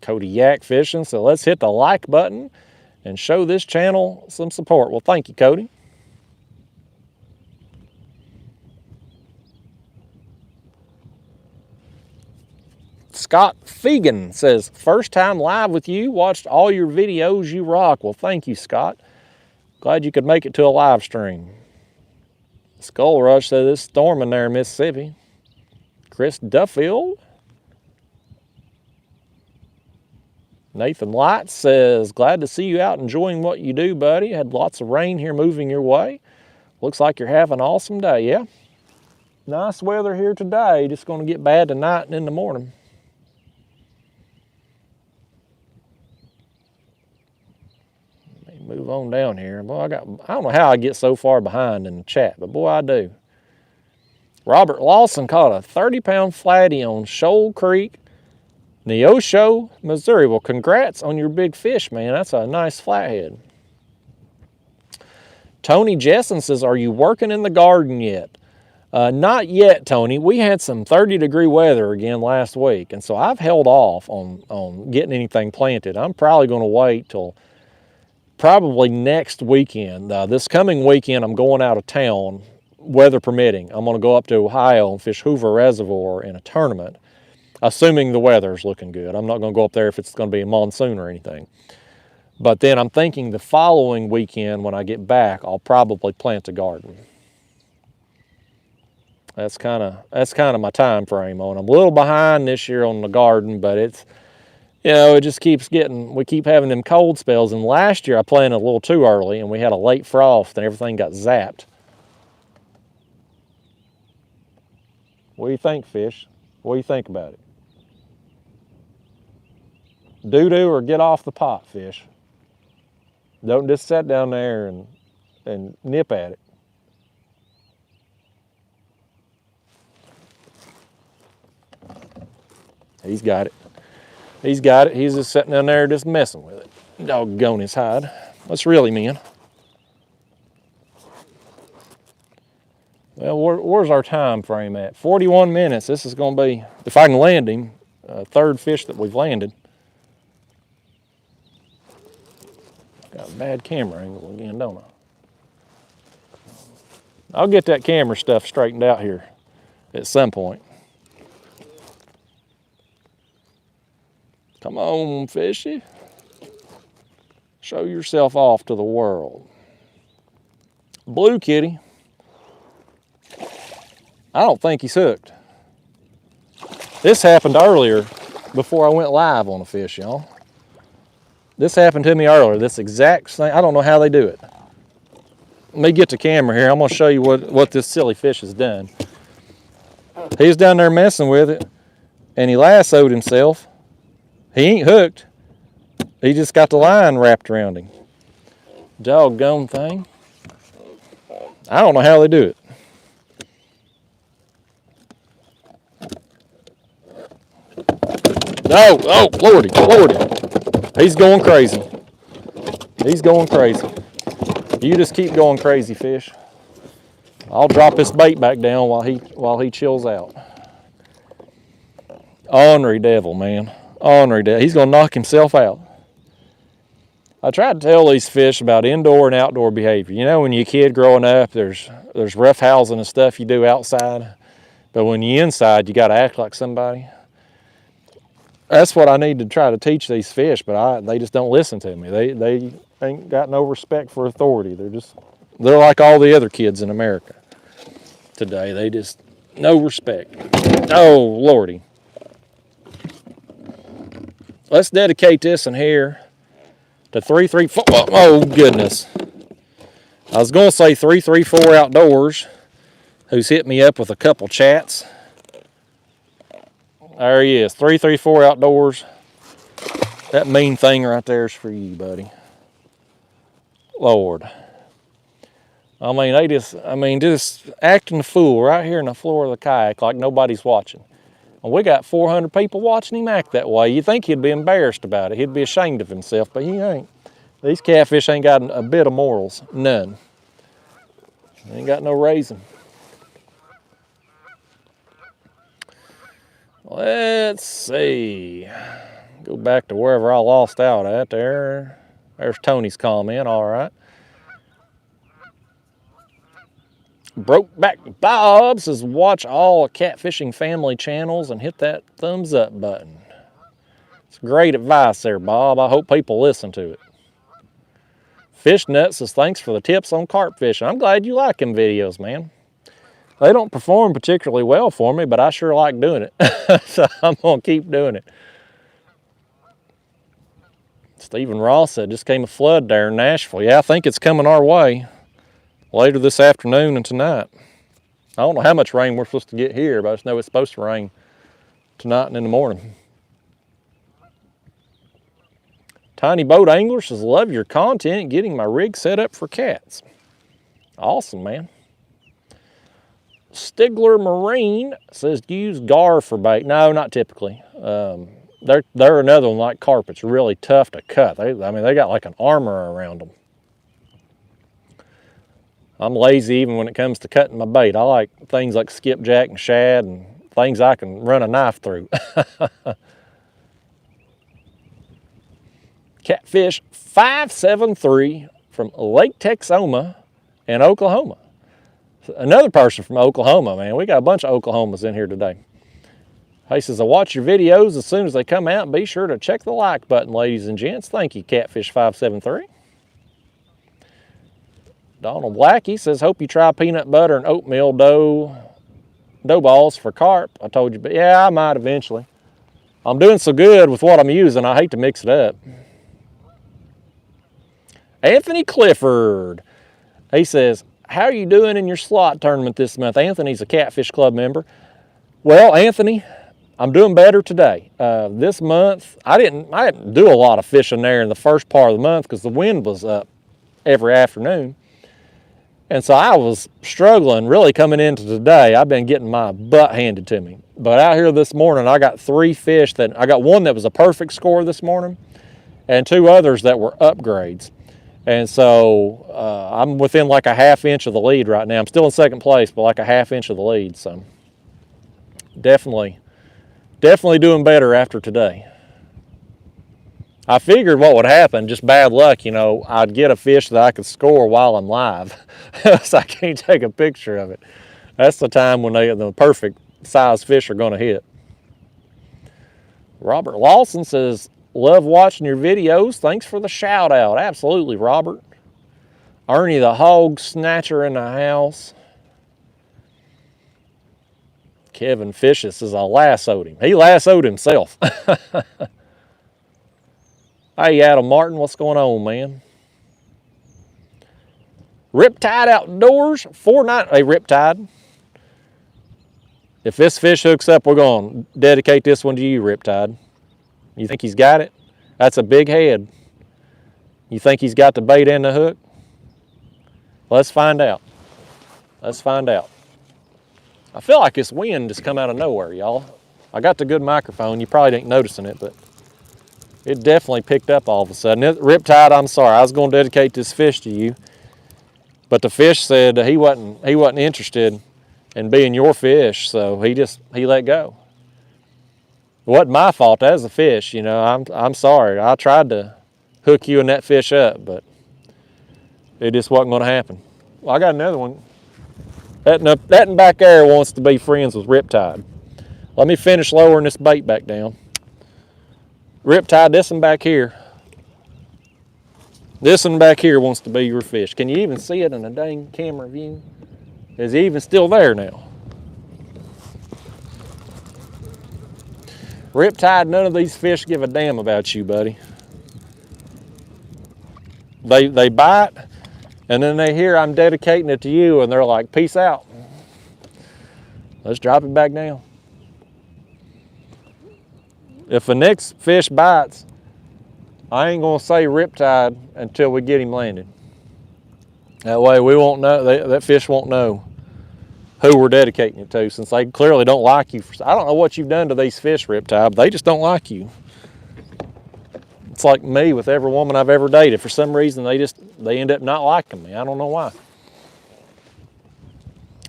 Kayak Fishing, so let's hit the like button and show this channel some support. Well, thank you, Cody. Scott Fegan says, first time live with you, watched all your videos, you rock. Well, thank you, Scott. Glad you could make it to a live stream. Skull Rush says, it's storming there in Mississippi. Chris Duffield. Nathan Light says, glad to see you out enjoying what you do, buddy. Had lots of rain here moving your way. Looks like you're having an awesome day, yeah? Nice weather here today. Just going to get bad tonight and in the morning. Move on down here. Boy, I don't know how I get so far behind in the chat, but boy, I do. Robert Lawson caught a 30-pound flatty on Shoal Creek, Neosho, Missouri. Well, congrats on your big fish, man. That's a nice flathead. Tony Jessen says, are you working in the garden yet? Not yet, Tony. We had some 30-degree weather again last week, and so I've held off on getting anything planted. I'm probably going to wait till probably next weekend. This coming weekend, I'm going out of town, weather permitting. I'm going to go up to Ohio and fish Hoover Reservoir in a tournament, assuming the weather's looking good. I'm not going to go up there if it's going to be a monsoon or anything. But then I'm thinking the following weekend when I get back, I'll probably plant a garden. That's kind of my time frame on. I'm a little behind this year on the garden, but it's, you know, it just keeps getting, we keep having them cold spells. And last year I planted a little too early and we had a late frost and everything got zapped. What do you think, fish? What do you think about it? Doo-doo or get off the pot, fish. Don't just sit down there and nip at it. He's got it. He's got it. He's just sitting down there just messing with it. Doggone his hide. Let's reel him in. Well, where's our time frame at? 41 minutes. This is going to be, if I can land him, third fish that we've landed. Got a bad camera angle again, don't I? I'll get that camera stuff straightened out here at some point. Come on, fishy. Show yourself off to the world. Blue kitty. I don't think he's hooked. This happened earlier before I went live on a fish, y'all. This happened to me earlier, this exact thing. I don't know how they do it. Let me get the camera here. I'm going to show you what this silly fish has done. He's down there messing with it, and he lassoed himself. He ain't hooked. He just got the line wrapped around him. Doggone thing. I don't know how they do it. Oh, lordy. He's going crazy. He's going crazy. You just keep going crazy, fish. I'll drop this bait back down while he chills out. Ornery devil, man. Ornery devil. He's gonna knock himself out. I tried to tell these fish about indoor and outdoor behavior. You know, when you're a kid growing up, there's rough housing and stuff you do outside, but when you're inside, you got to act like somebody. That's what I need to try to teach these fish, but they just don't listen to me. They ain't got no respect for authority. They're like all the other kids in America today. They just, no respect. Oh, Lordy. Let's dedicate this in here to 334. Oh, goodness. I was going to say 334 Outdoors, who's hit me up with a couple chats. There he is, 334 Outdoors. That mean thing right there is for you, buddy. Lord. I mean, just acting a fool right here in the floor of the kayak like nobody's watching. And we got 400 people watching him act that way. You'd think he'd be embarrassed about it. He'd be ashamed of himself, but he ain't. These catfish ain't got a bit of morals, none. They ain't got no raising. Let's see. Go back to wherever I lost out at there. There's Tony's comment, all right. Brokeback Bob says, watch all catfishing family channels and hit that thumbs up button. It's great advice there, Bob. I hope people listen to it. Fishnut says, thanks for the tips on carp fishing. I'm glad you like them videos, man. They don't perform particularly well for me, but I sure like doing it. So I'm going to keep doing it. Stephen Ross said, just came a flood there in Nashville. Yeah, I think it's coming our way later this afternoon and tonight. I don't know how much rain we're supposed to get here, but I just know it's supposed to rain tonight and in the morning. Tiny Boat Angler says, love your content, getting my rig set up for cats. Awesome, man. Stigler Marine says, do you use gar for bait? No, not typically. They're another one like carpets, really tough to cut. I mean, they got like an armor around them. I'm lazy even when it comes to cutting my bait. I like things like skipjack and shad and things I can run a knife through. Catfish 573 from Lake Texoma in Oklahoma. Another person from Oklahoma, man. We got a bunch of Oklahomas in here today. He says, I watch your videos as soon as they come out. Be sure to check the like button, ladies and gents. Thank you, Catfish 573. Donald Blackie says, hope you try peanut butter and oatmeal dough balls for carp. I told you, but yeah, I might eventually. I'm doing so good with what I'm using, I hate to mix it up. Anthony Clifford. He says, how are you doing in your slot tournament this month? Anthony's a Catfish Club member. Well, Anthony, I'm doing better today. This month, I didn't do a lot of fishing there in the first part of the month because the wind was up every afternoon. And so I was struggling really coming into today. I've been getting my butt handed to me. But out here this morning, I got 3 fish I got one that was a perfect score this morning and 2 others that were upgrades. And so I'm within like a ½ inch of the lead right now. I'm still in second place, but like a ½ inch of the lead. So definitely doing better after today. I figured what would happen, just bad luck, you know, I'd get a fish that I could score while I'm live. So I can't take a picture of it. That's the time when the perfect size fish are going to hit. Robert Lawson says, love watching your videos. Thanks for the shout out. Absolutely, Robert. Ernie the Hog Snatcher in the house. Kevin Fishes says, I lassoed him. He lassoed himself. Hey, Adam Martin, what's going on, man? Riptide Outdoors, 490. Hey, Riptide. If this fish hooks up, we're going to dedicate this one to you, Riptide. You think he's got it? That's a big head. You think he's got the bait and the hook? Let's find out. Let's find out. I feel like this wind just come out of nowhere, y'all. I got the good microphone. You probably ain't noticing it, but it definitely picked up all of a sudden. Riptide, I'm sorry. I was going to dedicate this fish to you, but the fish said he wasn't interested in being your fish, so he let go. It wasn't my fault. That was the fish, you know. I'm sorry. I tried to hook you and that fish up, but it just wasn't going to happen. Well, I got another one. That in back there wants to be friends with Riptide. Let me finish lowering this bait back down. Riptide, this one back here. This one back here wants to be your fish. Can you even see it in a dang camera view? Is he even still there now? Riptide, none of these fish give a damn about you, buddy. They bite, and then they hear I'm dedicating it to you, and they're like, peace out. Let's drop it back down. If the next fish bites, I ain't gonna say Riptide until we get him landed. That way we won't know, that fish won't know who we're dedicating it to, since they clearly don't like you. I don't know what you've done to these fish, Riptide, but they just don't like you. It's like me with every woman I've ever dated. For some reason, they end up not liking me. I don't know why.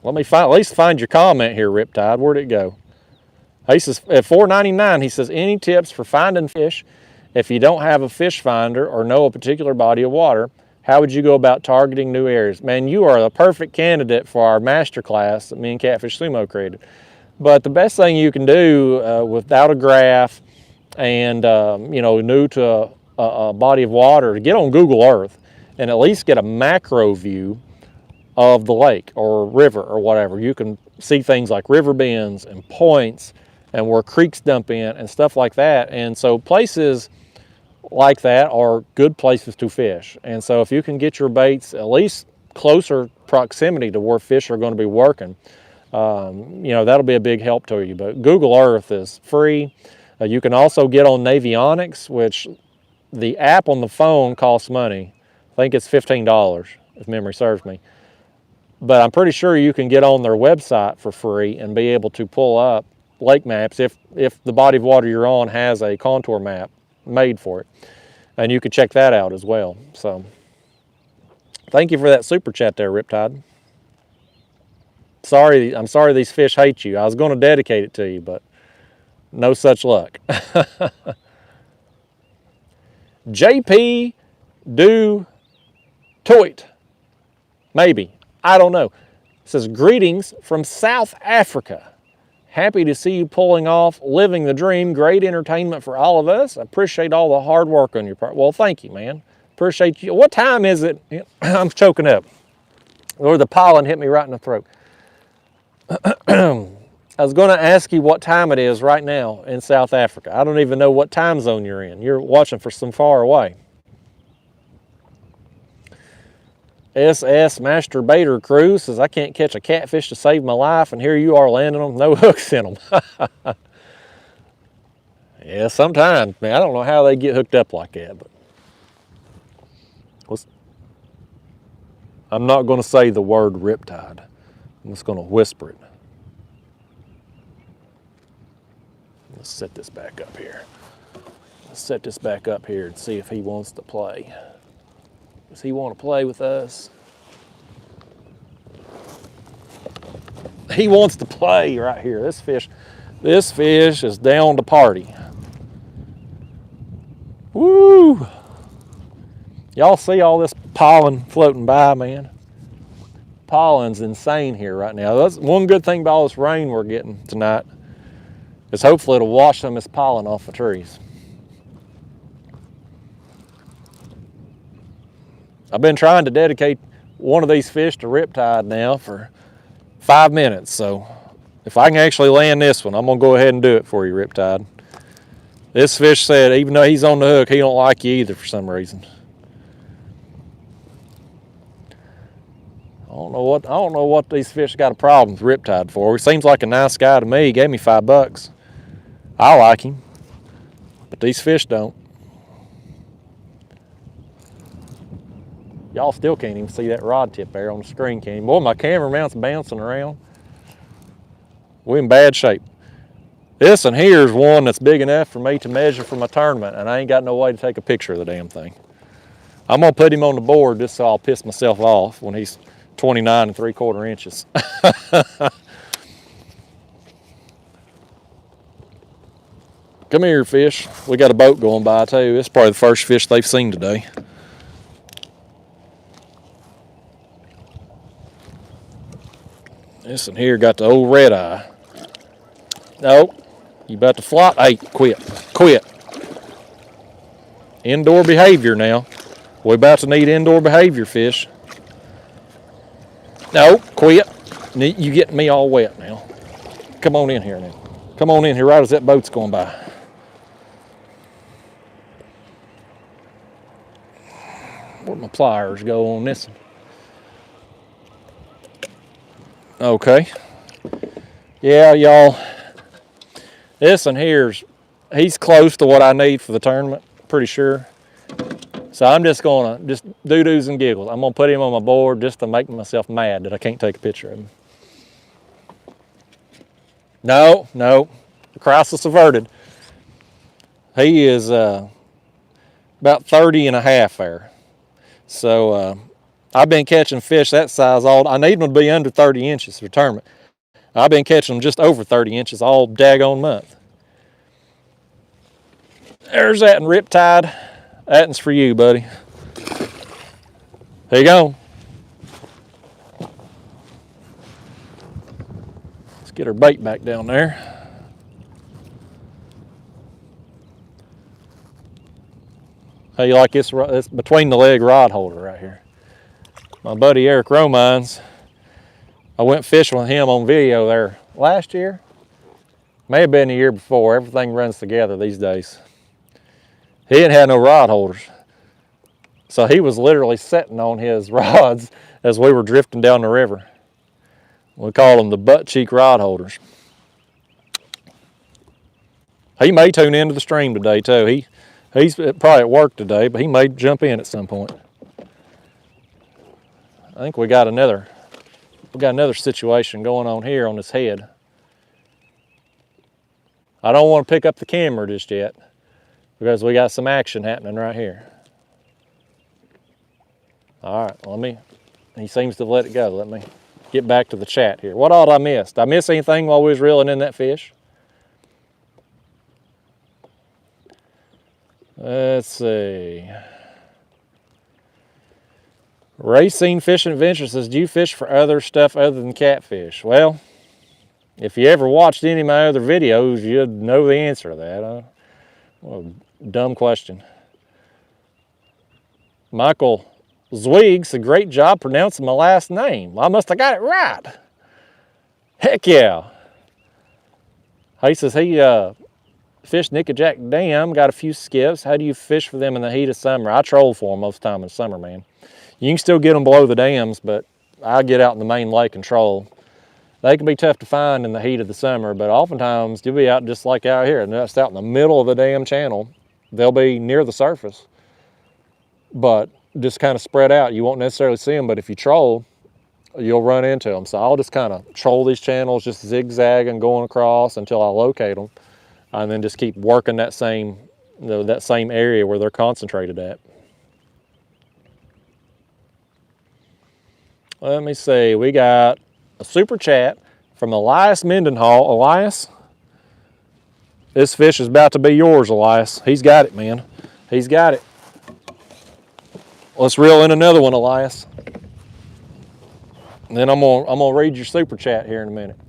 Let me at least find your comment here, Riptide. Where'd it go? He says, at $4.99, he says, any tips for finding fish if you don't have a fish finder or know a particular body of water? How would you go about targeting new areas? Man, you are the perfect candidate for our master class that me and Catfish Sumo created. But the best thing you can do without a graph and, you know, new to a body of water, to get on Google Earth and at least get a macro view of the lake or river or whatever. You can see things like river bends and points and where creeks dump in and stuff like that. And so places like that are good places to fish. And so if you can get your baits at least closer proximity to where fish are going to be working, you know, that'll be a big help to you. But Google Earth is free. You can also get on Navionics, which the app on the phone costs money. I think it's $15 if memory serves me. But I'm pretty sure you can get on their website for free and be able to pull up lake maps if the body of water you're on has a contour map made for it. And you can check that out as well. So thank you for that super chat there, Riptide. I'm sorry these fish hate you. I was going to dedicate it to you, but no such luck. JP Du Toit. Maybe. I don't know. It says, greetings from South Africa. Happy to see you pulling off, living the dream. Great entertainment for all of us. I appreciate all the hard work on your part. Well, thank you, man. Appreciate you. What time is it? I'm choking up. Or the pollen hit me right in the throat. I was going to ask you what time it is right now in South Africa. I don't even know what time zone you're in. You're watching from far away. SS Masturbator Crew says, I can't catch a catfish to save my life, and here you are landing them, no hooks in them. Yeah, sometimes, man, I don't know how they get hooked up like that, but I'm not going to say the word riptide. I'm just going to whisper it. Let's set this back up here. Let's set this back up here and see if he wants to play. Does he want to play with us? He wants to play right here. This fish is down to party. Woo! Y'all see all this pollen floating by, man? Pollen's insane here right now. That's one good thing about all this rain we're getting tonight, is hopefully it'll wash some of this pollen off the trees. I've been trying to dedicate one of these fish to riptide now for 5 minutes, so if I can actually land this one, I'm gonna go ahead and do it for you, Riptide. This fish said even though he's on the hook, he don't like you either for some reason. I don't know what these fish got a problem with Riptide for. He seems like a nice guy to me. He gave me $5. I like him, but these fish don't. Y'all still can't even see that rod tip there on the screen, can you? Boy, my camera mount's bouncing around. We're in bad shape. This one here is one that's big enough for me to measure for my tournament, and I ain't got no way to take a picture of the damn thing. I'm gonna put him on the board just so I'll piss myself off when he's 29 3/4 inches. Come here, fish. We got a boat going by too. It's probably the first fish they've seen today. This one here got the old red eye. Nope. You about to flop? Hey, quit. Quit. Indoor behavior now. We're about to need indoor behavior, fish. No, quit. You getting me all wet now. Come on in here now. Come on in here right as that boat's going by. Where'd my pliers go on this one? Okay. Yeah, y'all. This one here's, he's close to what I need for the tournament, pretty sure. So I'm just gonna doo-doos and giggles. I'm gonna put him on my board just to make myself mad that I can't take a picture of him. No, the crisis averted. He is about 30 and a half there. So I've been catching fish that size I need them to be under 30 inches for tournament. I've been catching them just over 30 inches all daggone month. There's that in Riptide. That one's for you, buddy. There you go. Let's get our bait back down there. How you like this? It's between the leg rod holder right here. My buddy Eric Romines, I went fishing with him on video there last year. May have been the year before. Everything runs together these days. He didn't have no rod holders. So he was literally sitting on his rods as we were drifting down the river. We call them the butt cheek rod holders. He may tune into the stream today too. He's probably at work today, but he may jump in at some point. I think we got another situation going on here on his head. I don't want to pick up the camera just yet because we got some action happening right here. All right, he seems to have let it go. Let me get back to the chat here. What all did I miss? Did I miss anything while we was reeling in that fish? Let's see. Racing Fishing Adventure says, do you fish for other stuff other than catfish? Well, if you ever watched any of my other videos, you'd know the answer to that. What a dumb question. Michael Zwiegs, a great job pronouncing my last name. I must have got it right. Heck yeah. He says he fished Nickajack Dam, got a few skips. How do you fish for them in the heat of summer? I troll for them most of the time in summer, man. You can still get them below the dams, but I get out in the main lake and troll. They can be tough to find in the heat of the summer, but oftentimes you'll be out just like out here, and that's out in the middle of the damn channel. They'll be near the surface, but just kind of spread out. You won't necessarily see them, but if you troll, you'll run into them. So I'll just kind of troll these channels, just zigzagging, going across until I locate them, and then just keep working that same area where they're concentrated at. Let me see, we got a super chat from Elias Mendenhall. Elias, this fish is about to be yours, Elias. He's got it, man. He's got it. Let's reel in another one, Elias. And then I'm gonna read your super chat here in a minute.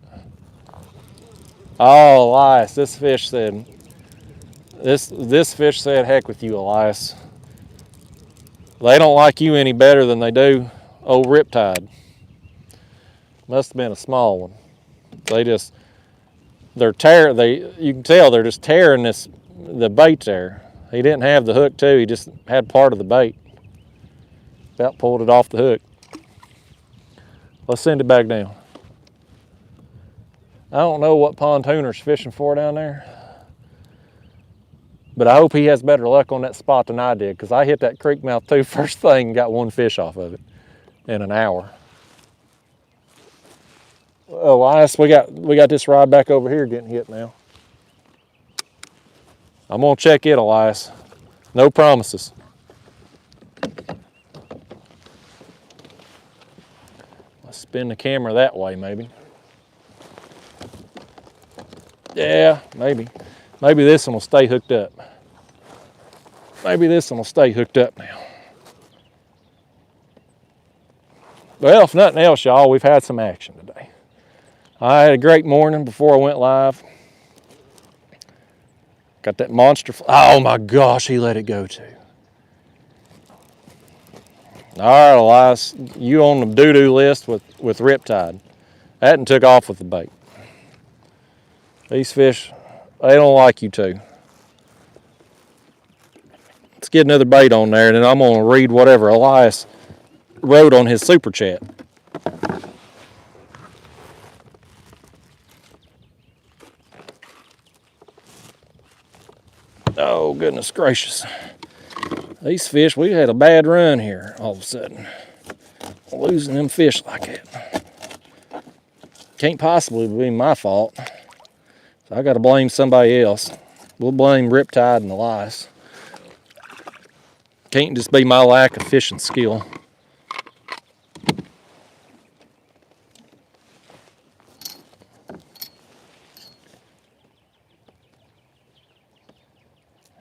Oh, Elias, this fish said, heck with you, Elias. They don't like you any better than they do old Riptide. Must have been a small one. You can tell they're just tearing the bait there. He didn't have the hook too, he just had part of the bait. About pulled it off the hook. Let's send it back down. I don't know what pontooner's fishing for down there, but I hope he has better luck on that spot than I did, because I hit that creek mouth too first thing and got one fish off of it in an hour. Oh, Elias, we got this rod back over here getting hit now. I'm gonna check it, Elias. No promises. Let's spin the camera that way, maybe. Yeah, maybe. Maybe this one will stay hooked up. Maybe this one will stay hooked up now. Well, if nothing else, y'all, we've had some action today. I had a great morning before I went live. Got that monster. Oh my gosh, he let it go too. All right, Elias, you on the doo-doo list with Riptide. That and took off with the bait. These fish, they don't like you too. Let's get another bait on there, and then I'm gonna read whatever Elias wrote on his super chat. Oh, goodness gracious. These fish, we had a bad run here all of a sudden. Losing them fish like that. Can't possibly be my fault. So I got to blame somebody else. We'll blame Riptide and Elias. Can't just be my lack of fishing skill.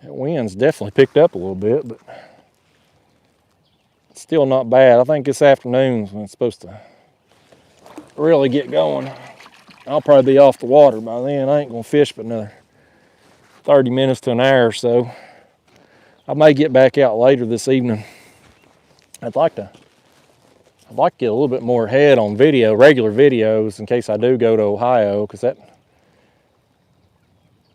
That wind's definitely picked up a little bit, but it's still not bad. I think this afternoon's when it's supposed to really get going. I'll probably be off the water by then. I ain't gonna fish but another 30 minutes to an hour or so. I may get back out later this evening. I'd like to get a little bit more ahead on video, regular videos, in case I do go to Ohio, because that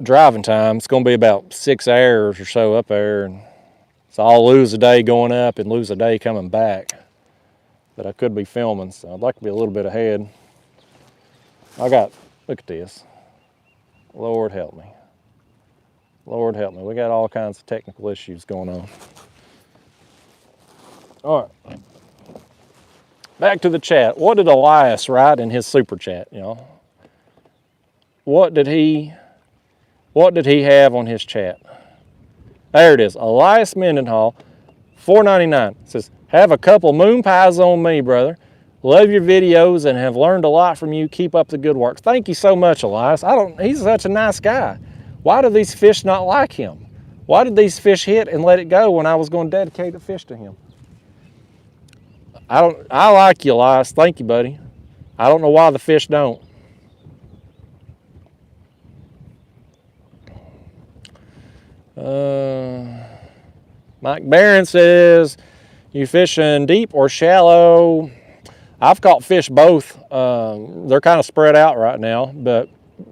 driving time, it's going to be about 6 hours or so up there, and so I'll lose a day going up and lose a day coming back that I could be filming, so I'd like to be a little bit ahead. Look at this. Lord help me. Lord help me. We got all kinds of technical issues going on. All right. Back to the chat. What did Elias write in his super chat, y'all? What did he have on his chat? There it is. Elias Mendenhall, $4.99. Says, have a couple moon pies on me, brother. Love your videos and have learned a lot from you. Keep up the good work. Thank you so much, Elias. He's such a nice guy. Why do these fish not like him? Why did these fish hit and let it go when I was going to dedicate the fish to him? I like you, Elias. Thank you, buddy. I don't know why the fish don't. Mike Barron says, you fishing deep or shallow? I've caught fish both. They're kind of spread out right now, but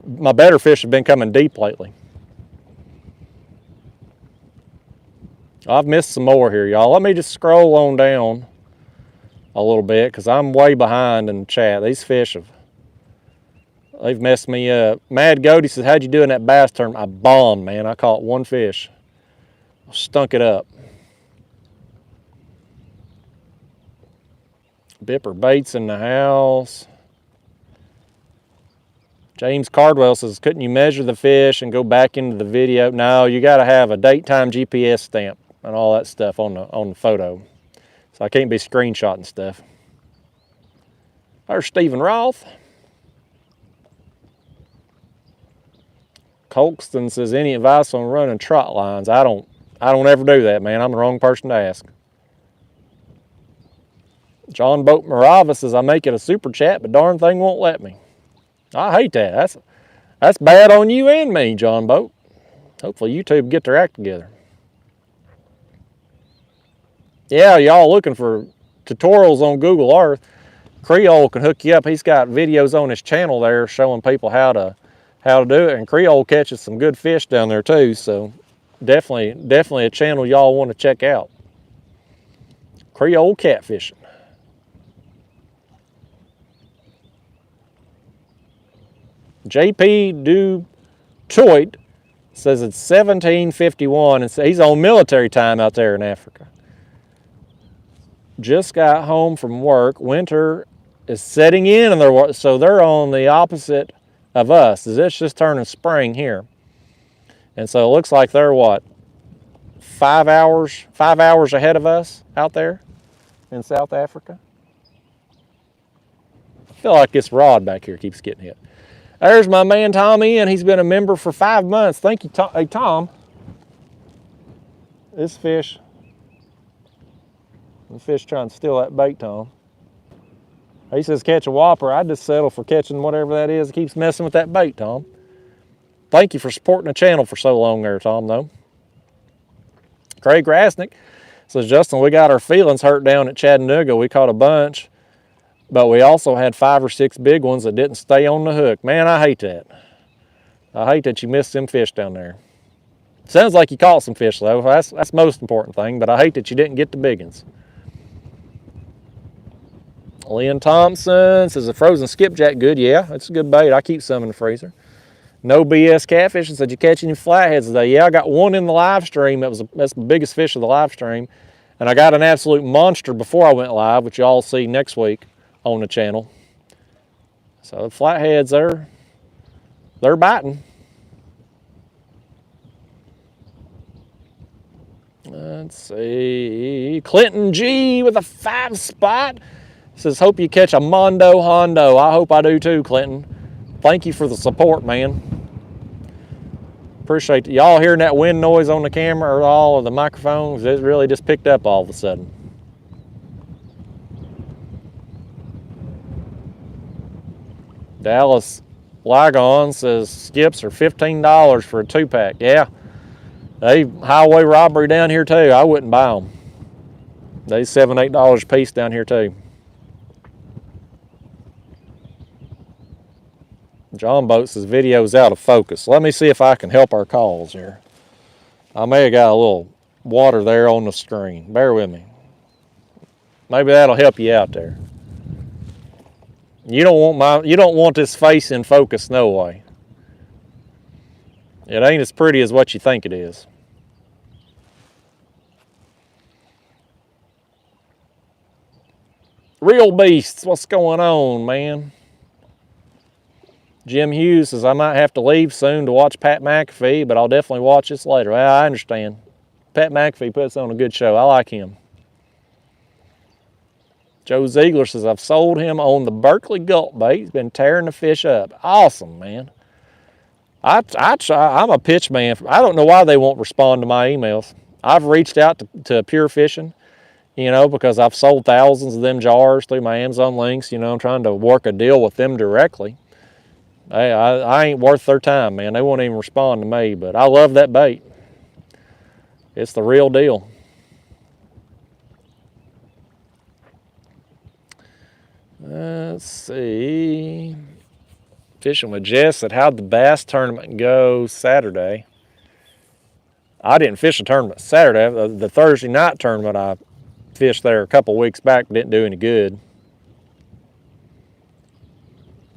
my better fish have been coming deep lately. I've missed some more here, y'all. Let me just scroll on down a little bit because I'm way behind in the chat. These fish they've messed me up. Mad Goaty says, how'd you do in that bass tournament? I bombed, man. I caught one fish. Stunk it up. Bipper Baits in the house. James Cardwell says, couldn't you measure the fish and go back into the video? No, you got to have a date time GPS stamp and all that stuff on the photo. So I can't be screenshotting stuff. There's Stephen Roth. Colston says, any advice on running trot lines? I don't ever do that, man. I'm the wrong person to ask. John Boat Morava says, I make it a super chat, but darn thing won't let me. I hate that. That's bad on you and me, John Boat. Hopefully YouTube get their act together. Yeah, y'all looking for tutorials on Google Earth, Creole can hook you up. He's got videos on his channel there showing people how to do it, and Creole catches some good fish down there too, so definitely a channel y'all want to check out. Creole catfishing. JP Dutoit says it's 17:51 and he's on military time out there in Africa. Just got home from work. Winter is setting in, and so they're on the opposite of us. It's just turning spring here, and so it looks like they're what, 5 hours ahead of us out there in South Africa. I feel like this rod back here keeps getting hit. There's my man Tom Ian. He's been a member for 5 months. Thank you, Tom. Hey, Tom. This fish. The fish trying to steal that bait, Tom. He says catch a whopper. I just settle for catching whatever that is. It keeps messing with that bait, Tom. Thank you for supporting the channel for so long there, Tom, though. Craig Rasnick says, Justin, we got our feelings hurt down at Chattanooga. We caught a bunch, but we also had 5 or 6 big ones that didn't stay on the hook. Man, I hate that. I hate that you missed them fish down there. Sounds like you caught some fish, though. That's the most important thing, but I hate that you didn't get the big ones. Lynn Thompson says, a frozen skipjack good? Yeah, it's a good bait. I keep some in the freezer. No BS Catfishing said, you catch any flatheads today? Yeah, I got one in the live stream. That's the biggest fish of the live stream. And I got an absolute monster before I went live, which y'all see next week on the channel. So the flatheads, they're biting. Let's see. Clinton G with a 5 spot. Says, hope you catch a Mondo Hondo. I hope I do too, Clinton. Thank you for the support, man. Appreciate y'all hearing that wind noise on the camera or all of the microphones. It really just picked up all of a sudden. Dallas Lygon says, skips are $15 for a 2-pack. Yeah, they highway robbery down here too. I wouldn't buy them. They $7, $8 a piece down here too. John Boat says video's out of focus. Let me see if I can help our calls here. I may have got a little water there on the screen. Bear with me. Maybe that'll help you out there. You don't want this face in focus, no way. It ain't as pretty as what you think it is. Real Beasts, what's going on, man? Jim Hughes says, I might have to leave soon to watch Pat McAfee, but I'll definitely watch this later. Well, I understand. Pat McAfee puts on a good show. I like him. Joe Ziegler says, I've sold him on the Berkeley gulp bait. He's been tearing the fish up. Awesome, man. I'm a pitch man. I don't know why they won't respond to my emails. I've reached out to Pure Fishing, you know, because I've sold thousands of them jars through my Amazon links. You know, I'm trying to work a deal with them directly. I ain't worth their time, man. They won't even respond to me, but I love that bait. It's the real deal. Let's see. Fishing with Jess said, how'd the bass tournament go Saturday? I didn't fish a tournament Saturday. The Thursday night tournament, I fished there a couple weeks back, didn't do any good.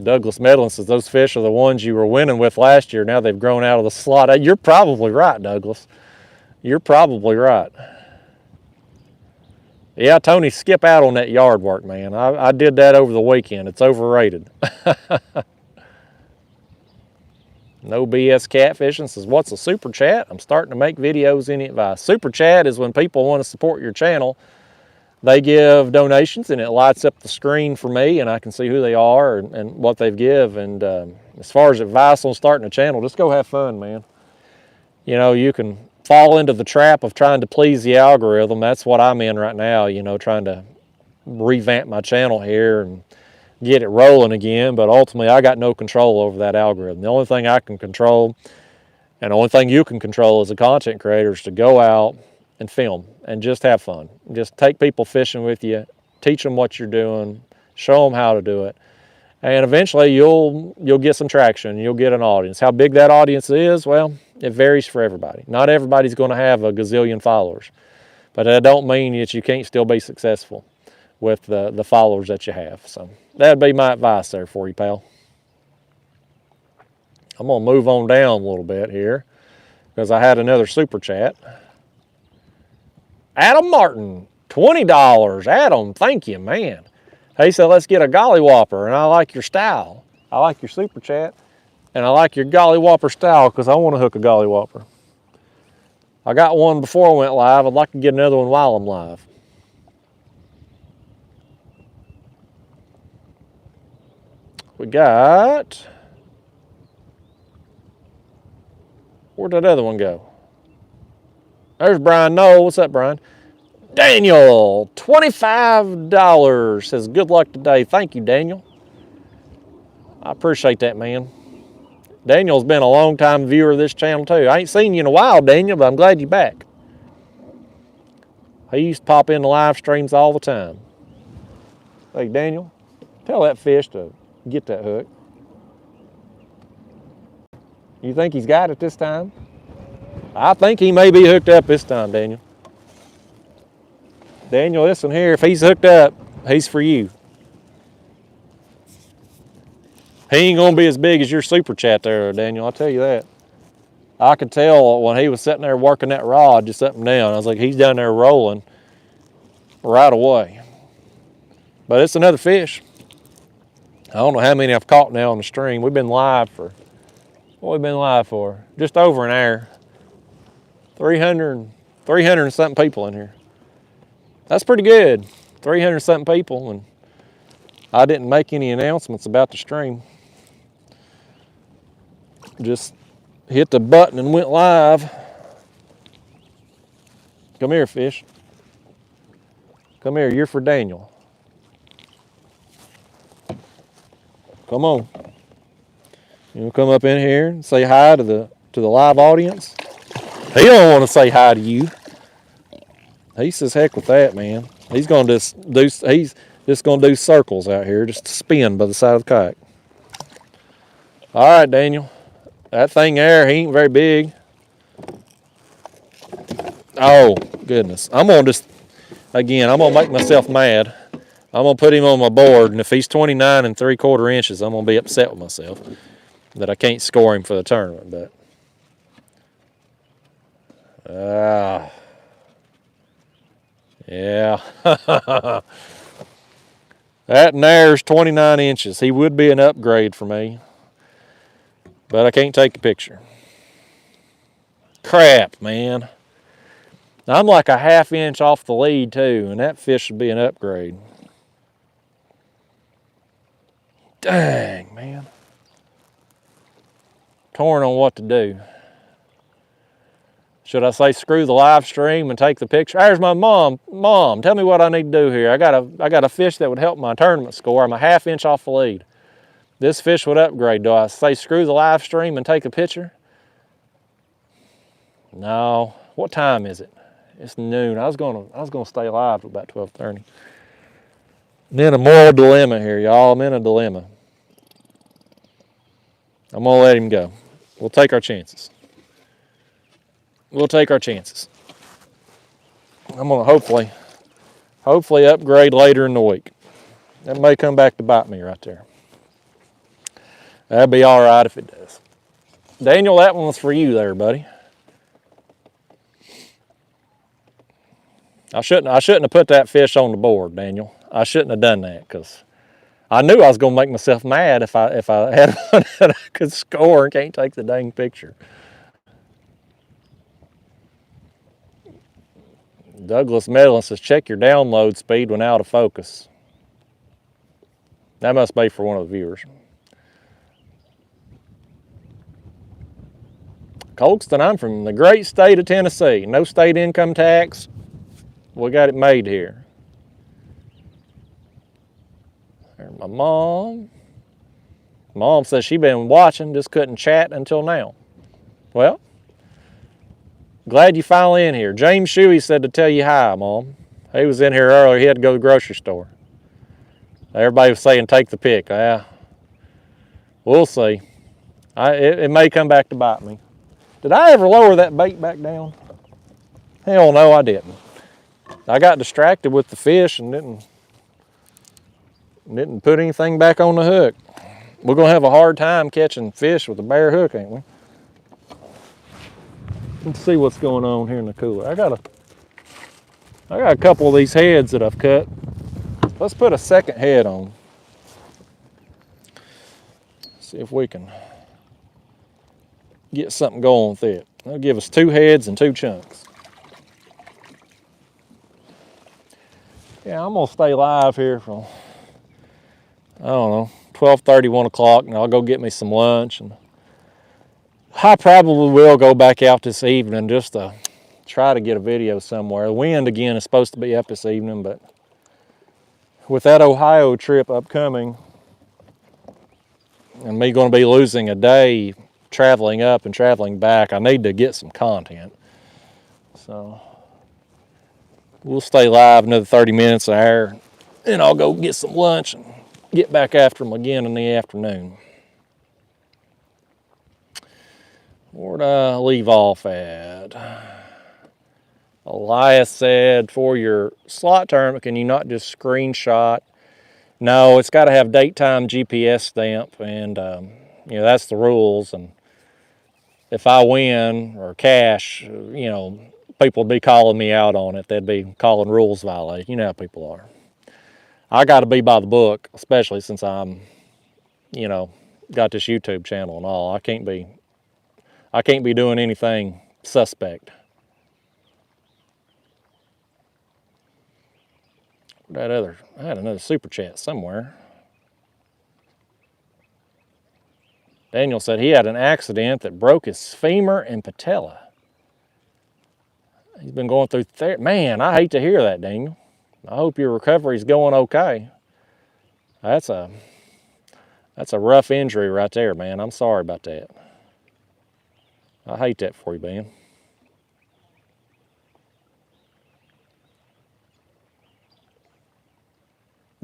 Douglas Medlin says, those fish are the ones you were winning with last year. Now they've grown out of the slot. You're probably right, Douglas. You're probably right. Yeah, Tony, skip out on that yard work, man. I did that over the weekend. It's overrated. No BS Catfishing says, what's a super chat? I'm starting to make videos. Any advice? Super chat is when people want to support your channel. They give donations and it lights up the screen for me and I can see who they are and what they've give. And as far as advice on starting a channel, just go have fun, man. You know, you can fall into the trap of trying to please the algorithm. That's what I'm in right now, you know, trying to revamp my channel here and get it rolling again. But ultimately, I got no control over that algorithm. The only thing I can control and the only thing you can control as a content creator is to go out and film and just have fun. Just take people fishing with you, teach them what you're doing, show them how to do it. And eventually you'll get some traction, you'll get an audience. How big that audience is, well, it varies for everybody. Not everybody's going to have a gazillion followers, but that don't mean that you can't still be successful with the followers that you have. So that'd be my advice there for you, pal. I'm going to move on down a little bit here because I had another super chat. Adam Martin, $20. Adam, thank you, man. He said, let's get a golly whopper, and I like your style. I like your super chat, and I like your golly whopper style because I want to hook a golly whopper. I got one before I went live. I'd like to get another one while I'm live. We got... Where'd that other one go? There's Brian Noel. What's up, Brian? Daniel, $25, says good luck today. Thank you, Daniel. I appreciate that, man. Daniel's been a long time viewer of this channel too. I ain't seen you in a while, Daniel, but I'm glad you're back. He used to pop in the live streams all the time. Hey, Daniel, tell that fish to get that hook. You think he's got it this time? I think he may be hooked up this time, Daniel. Daniel, listen here. If he's hooked up, he's for you. He ain't going to be as big as your super chat there, Daniel. I'll tell you that. I could tell when he was sitting there working that rod just up and down. I was like, he's down there rolling right away. But it's another fish. I don't know how many I've caught now on the stream. We've been live for, what have we been live for? Just over an hour. 300 and something people in here. That's pretty good. 300 something people, and I didn't make any announcements about the stream. Just hit the button and went live. Come here, fish. Come here, you're for Daniel. Come on. You want to come up in here and say hi to the live audience? He don't want to say hi to you. He says, heck with that, man. He's just gonna do circles out here, just to spin by the side of the kayak. All right, Daniel. That thing there, he ain't very big. Oh, goodness. I'm gonna make myself mad. I'm gonna put him on my board, and if he's 29 3/4 inches, I'm gonna be upset with myself that I can't score him for the tournament. But Yeah. That there's 29 inches. He would be an upgrade for me, but I can't take a picture. Crap, man. I'm like a ½ inch off the lead too, and that fish would be an upgrade. Dang, man. Torn on what to do. Should I say screw the live stream and take the picture? There's my mom. Mom, tell me what I need to do here. I got a fish that would help my tournament score. I'm a ½ inch off the lead. This fish would upgrade. Do I say screw the live stream and take a picture? No. What time is it? It's noon. I was gonna stay live till about 12:30. I'm in a moral dilemma here, y'all. I'm in a dilemma. I'm gonna let him go. We'll take our chances. We'll take our chances. I'm gonna hopefully upgrade later in the week. That may come back to bite me right there. That'd be all right if it does. Daniel, that one was for you there, buddy. I shouldn't have put that fish on the board, Daniel. I shouldn't have done that because I knew I was gonna make myself mad if I had one that I could score and can't take the dang picture. Douglas Medlin says, check your download speed when out of focus. That must be for one of the viewers. Colston, I'm from the great state of Tennessee. No state income tax. We got it made here. There's my mom. Mom says she been watching, just couldn't chat until now. Well, glad you finally in here. James Shuey said to tell you hi, Mom. He was in here earlier. He had to go to the grocery store. Everybody was saying take the pic. Yeah, we'll see. It may come back to bite me. Did I ever lower that bait back down? Hell no, I didn't. I got distracted with the fish and didn't put anything back on the hook. We're gonna have a hard time catching fish with a bare hook, ain't we? Let's see what's going on here in the cooler. I got a couple of these heads that I've cut. Let's put a second head on. See if we can get something going with it. That'll give us 2 heads and 2 chunks. Yeah, I'm gonna stay live here from, I don't know, 12:30, 1 o'clock, and I'll go get me some lunch. And I probably will go back out this evening just to try to get a video somewhere. The wind again is supposed to be up this evening, but with that Ohio trip upcoming and me going to be losing a day traveling up and traveling back, I need to get some content. So we'll stay live another 30 minutes, an hour, and I'll go get some lunch and get back after them again in the afternoon. Where'd I leave off at? Elias said, for your slot tournament, can you not just screenshot? No, it's got to have date, time, GPS stamp, and you know, that's the rules. And if I win or cash, you know, people would be calling me out on it. They'd be calling rules violation. You know how people are. I got to be by the book, especially since I'm, you know, got this YouTube channel and all. I can't be doing anything suspect. I had another super chat somewhere. Daniel said he had an accident that broke his femur and patella. He's been going through therapy. Man, I hate to hear that, Daniel. I hope your recovery's going okay. That's a rough injury right there, man. I'm sorry about that. I hate that for you, man.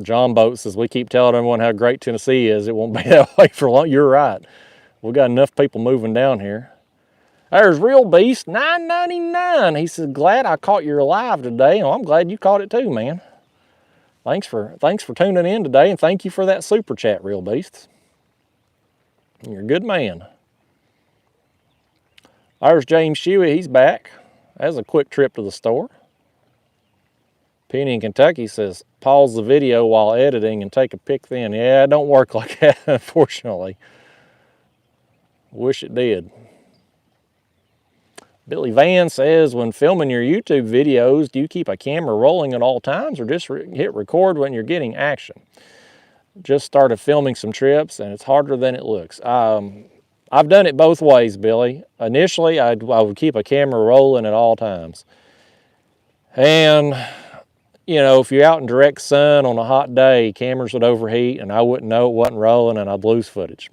John Boat says, we keep telling everyone how great Tennessee is. It won't be that way for long. You're right. We've got enough people moving down here. There's Real Beast, $9.99. He said, glad I caught you alive today. Well, I'm glad you caught it too, man. Thanks for tuning in today, and thank you for that super chat, Real Beast. You're a good man. There's James Shuey. He's back. That's a quick trip to the store. Penny in Kentucky says, pause the video while editing and take a pic then. Yeah, it don't work like that, unfortunately. Wish it did. Billy Van says, when filming your YouTube videos, do you keep a camera rolling at all times or just hit record when you're getting action? Just started filming some trips and it's harder than it looks. I've done it both ways, Billy. Initially, I would keep a camera rolling at all times. And, you know, if you're out in direct sun on a hot day, cameras would overheat and I wouldn't know it wasn't rolling and I'd lose footage.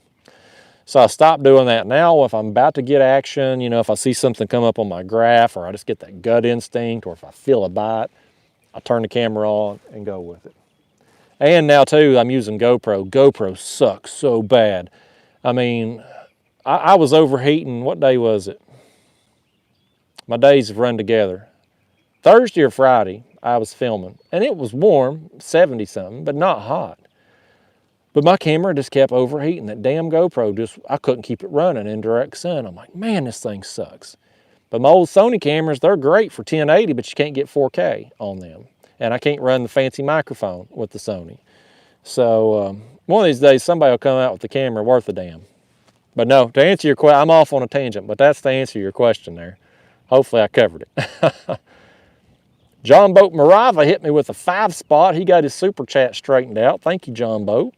So I stopped doing that. Now, if I'm about to get action, you know, if I see something come up on my graph or I just get that gut instinct or if I feel a bite, I turn the camera on and go with it. And now, too, I'm using GoPro. GoPro sucks so bad. I mean, I was overheating. What day was it? My days have run together. Thursday or Friday, I was filming. And it was warm, 70-something, but not hot. But my camera just kept overheating. That damn GoPro, I couldn't keep it running in direct sun. I'm like, man, this thing sucks. But my old Sony cameras, they're great for 1080, but you can't get 4K on them. And I can't run the fancy microphone with the Sony. So one of these days, somebody will come out with the camera worth a damn. But no, to answer your question, I'm off on a tangent, but that's to answer your question there. Hopefully I covered it. John Boat Morava hit me with a 5-spot. He got his super chat straightened out. Thank you, John Boat.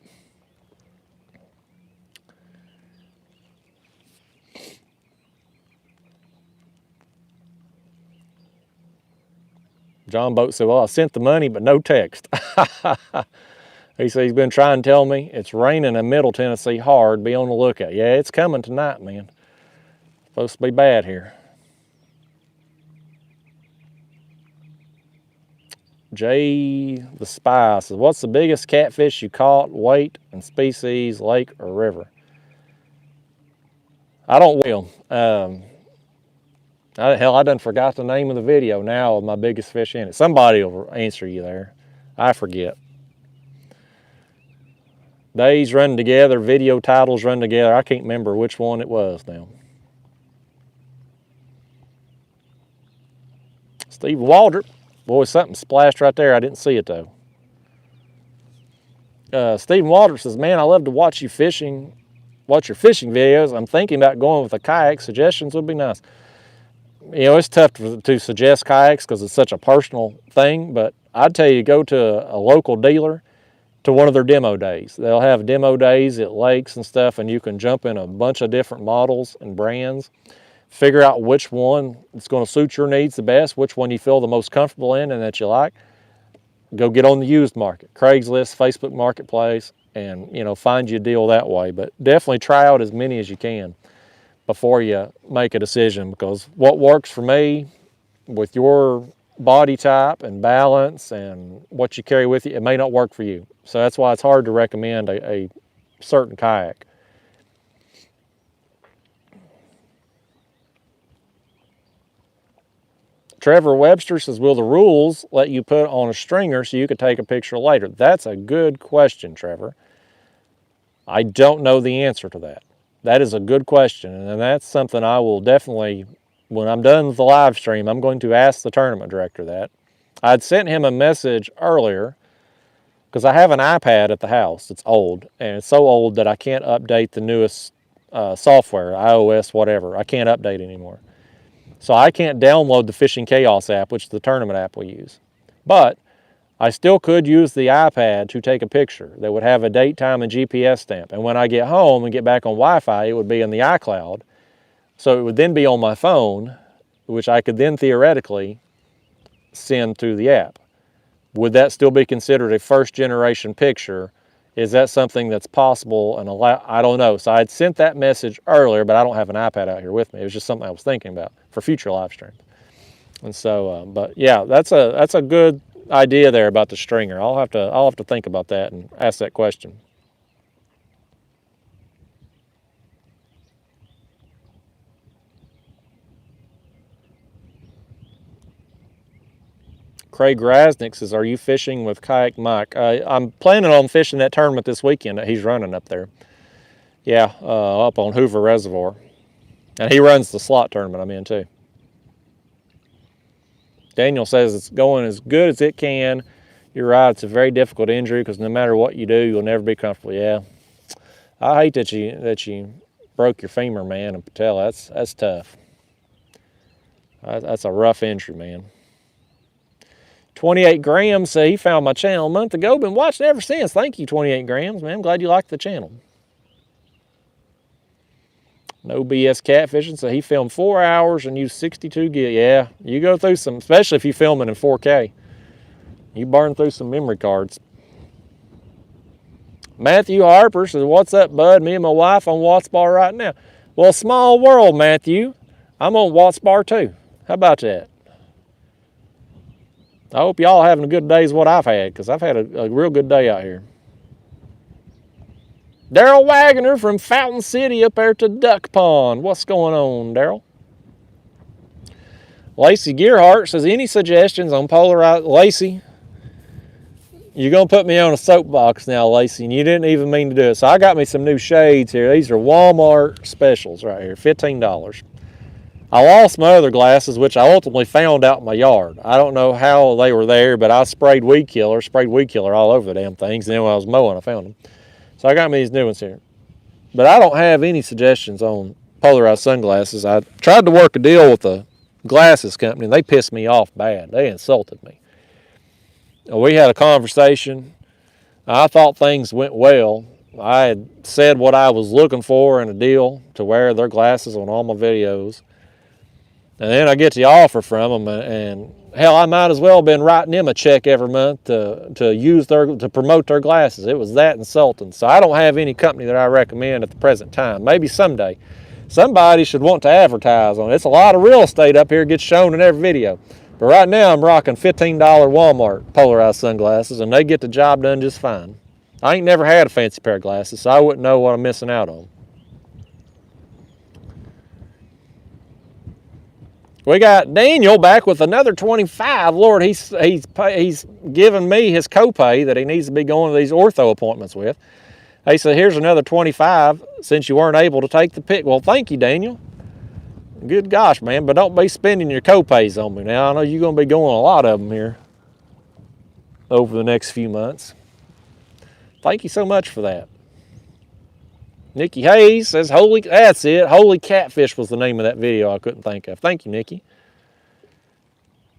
John Boat said, well, I sent the money, but no text. He said he's been trying to tell me it's raining in Middle Tennessee hard. Be on the lookout. Yeah, it's coming tonight, man. Supposed to be bad here. Jay the Spy says, what's the biggest catfish you caught, weight and species, lake or river? I don't will. Hell, I done forgot the name of the video now of my biggest fish in it. Somebody will answer you there. I forget. Days run together, video titles run together. I can't remember which one it was now. Steve Waldrop. Boy, something splashed right there. I didn't see it though. Stephen Waldrop says, man, I love to watch your fishing videos. I'm thinking about going with a kayak. Suggestions would be nice. You know, it's tough to suggest kayaks because it's such a personal thing, but I'd tell you go to a local dealer to one of their demo days. They'll have demo days at lakes and stuff, and you can jump in a bunch of different models and brands, figure out which one is going to suit your needs the best, which one you feel the most comfortable in and that you like. Go get on the used market, Craigslist, Facebook Marketplace, and, you know, find you a deal that way. But definitely try out as many as you can before you make a decision, because what works for me with your body type and balance and what you carry with you, it may not work for you. So that's why it's hard to recommend a certain kayak. Trevor Webster says, will the rules let you put on a stringer so you could take a picture later? That's a good question, Trevor. I don't know the answer to that. That is a good question, and that's something I will definitely, when I'm done with the live stream, I'm going to ask the tournament director that. I'd sent him a message earlier because I have an iPad at the house. It's old, and it's so old that I can't update the newest software, iOS, whatever. I can't update anymore. So I can't download the Fishing Chaos app, which is the tournament app we use. But I still could use the iPad to take a picture that would have a date, time, and GPS stamp. And when I get home and get back on Wi-Fi, it would be in the iCloud. So it would then be on my phone, which I could then theoretically send through the app. Would that still be considered a first-generation picture? Is that something that's possible and I don't know. So I'd sent that message earlier, but I don't have an iPad out here with me. It was just something I was thinking about for future live streams. And so, but yeah, that's a good idea there about the stringer. I'll have to think about that and ask that question. Craig Rasnick says, are you fishing with Kayak Mike? I'm planning on fishing that tournament this weekend that he's running up there. Yeah, up on Hoover Reservoir. And he runs the slot tournament I'm in too. Daniel says it's going as good as it can. You're right, it's a very difficult injury because no matter what you do, you'll never be comfortable. Yeah, I hate that you broke your femur, man, and patella. That's tough. That's a rough injury, man. 28 grams say he found my channel a month ago. Been watching ever since. Thank you, 28 grams, man. I'm glad you liked the channel. No BS catfishing. So he filmed 4 hours and used 62 gig. Yeah, you go through some, especially if you film it in 4K. You burn through some memory cards. Matthew Harper says, what's up, bud? Me and my wife on Watts Bar right now. Well, small world, Matthew. I'm on Watts Bar too. How about that? I hope y'all having a good day is what I've had, because I've had a real good day out here. Daryl Wagner from Fountain City up there to Duck Pond. What's going on, Daryl? Lacey Gearhart says, any suggestions on polarized... Lacey, you're going to put me on a soapbox now, Lacey, and you didn't even mean to do it. So I got me some new shades here. These are Walmart specials right here, $15. I lost my other glasses, which I ultimately found out in my yard. I don't know how they were there, but I sprayed weed killer all over the damn things. And then when I was mowing, I found them. So I got me these new ones here. But I don't have any suggestions on polarized sunglasses. I tried to work a deal with the glasses company, and they pissed me off bad. They insulted me. We had a conversation. I thought things went well. I had said what I was looking for in a deal to wear their glasses on all my videos. And then I get the offer from them, and hell, I might as well have been writing them a check every month to promote their glasses. It was that insulting. So I don't have any company that I recommend at the present time. Maybe someday. Somebody should want to advertise on it. It's a lot of real estate up here, gets shown in every video. But right now I'm rocking $15 Walmart polarized sunglasses, and they get the job done just fine. I ain't never had a fancy pair of glasses, so I wouldn't know what I'm missing out on. We got Daniel back with another 25. Lord, he's giving me his copay that he needs to be going to these ortho appointments with. He said, here's another 25 since you weren't able to take the pic. Well, thank you, Daniel. Good gosh, man, but don't be spending your copays on me now. I know you're going to be going a lot of them here over the next few months. Thank you so much for that. Nikki Hayes says, that's it. Holy Catfish was the name of that video I couldn't think of. Thank you, Nikki.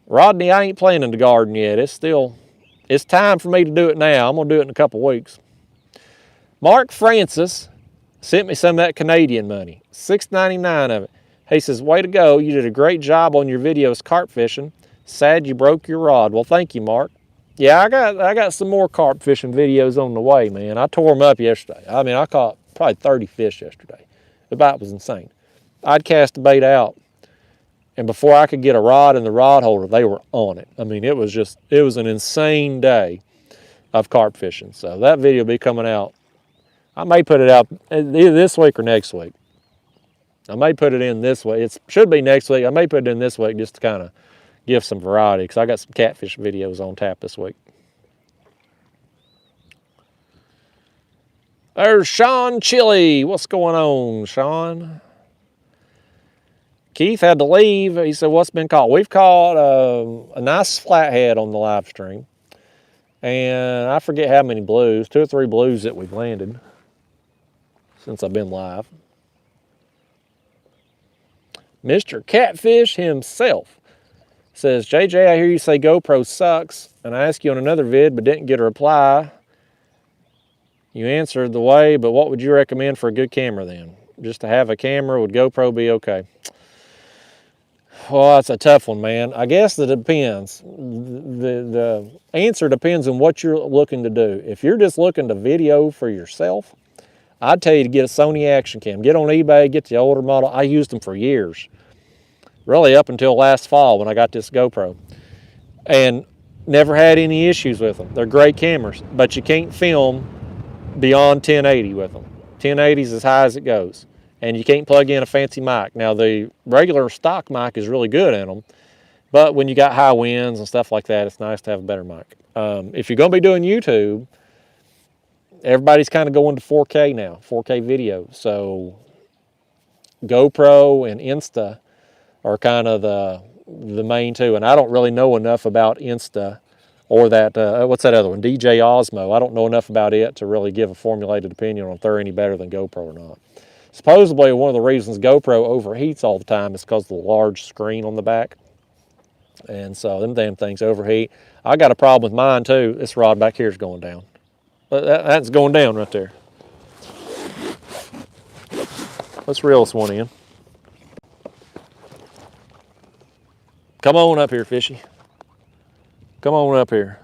Rodney, I ain't planting the garden yet. It's time for me to do it now. I'm going to do it in a couple weeks. Mark Francis sent me some of that Canadian money, $6.99 of it. He says, way to go. You did a great job on your videos carp fishing. Sad you broke your rod. Well, thank you, Mark. Yeah, I got some more carp fishing videos on the way, man. I tore them up yesterday. I mean, I caught probably 30 fish yesterday. The bite was insane. I'd cast the bait out, and before I could get a rod in the rod holder, they were on it. I mean, it was an insane day of carp fishing. So that video will be coming out. I may put it out either this week or next week. I may put it in this week. It should be next week. I may put it in this week just to kind of give some variety, because I got some catfish videos on tap this week. There's Sean Chili. What's going on, Sean? Keith had to leave. He said, what's been caught? We've caught a nice flathead on the live stream. And I forget how many blues, 2 or 3 blues that we've landed since I've been live. Mr. Catfish himself says, JJ, I hear you say GoPro sucks, and I asked you on another vid but didn't get a reply. You answered the way, but what would you recommend for a good camera then? Just to have a camera, would GoPro be okay? Well, that's a tough one, man. I guess it depends. The answer depends on what you're looking to do. If you're just looking to video for yourself, I'd tell you to get a Sony Action Cam. Get on eBay, get the older model. I used them for years. Really up until last fall when I got this GoPro. And never had any issues with them. They're great cameras, but you can't film beyond 1080 with them. 1080 is as high as it goes. And you can't plug in a fancy mic. Now, the regular stock mic is really good in them, but when you got high winds and stuff like that, it's nice to have a better mic. If you're going to be doing YouTube, everybody's kind of going to 4K now, 4K video. So GoPro and Insta are kind of the main two. And I don't really know enough about Insta or that, what's that other one? DJ Osmo. I don't know enough about it to really give a formulated opinion on if they're any better than GoPro or not. Supposedly, one of the reasons GoPro overheats all the time is because of the large screen on the back. And so them damn things overheat. I got a problem with mine too. This rod back here is going down. That's going down right there. Let's reel this one in. Come on up here, fishy. Come on up here.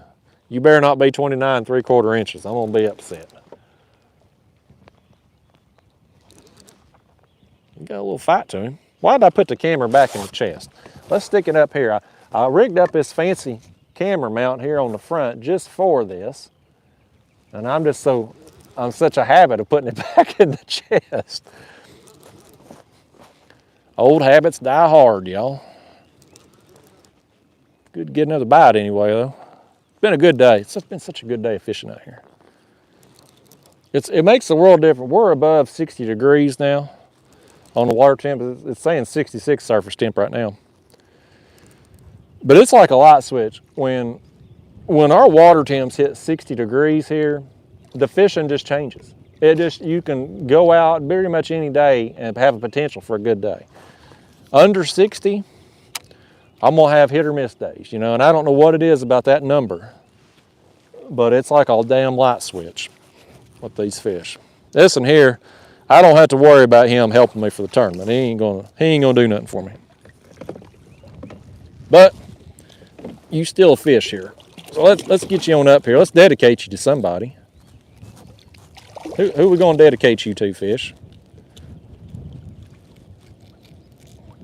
You better not be 29 3/4 inches. I'm gonna be upset. You got a little fight to him. Why did I put the camera back in the chest? Let's stick it up here. I rigged up this fancy camera mount here on the front just for this. And I'm such a habit of putting it back in the chest. Old habits die hard, y'all. Good to get another bite anyway, though. It's been a good day. It's been such a good day of fishing out here. It makes the world different. We're above 60 degrees now on the water temp. It's saying 66 surface temp right now. But it's like a light switch. When our water temps hit 60 degrees here, the fishing just changes. You can go out very much any day and have a potential for a good day. Under 60, I'm gonna have hit or miss days, and I don't know what it is about that number, but it's like a damn light switch with these fish. This one here, I don't have to worry about him helping me for the tournament. He ain't gonna do nothing for me. But you still a fish here. So let's get you on up here. Let's dedicate you to somebody. Who are we gonna dedicate you to, fish?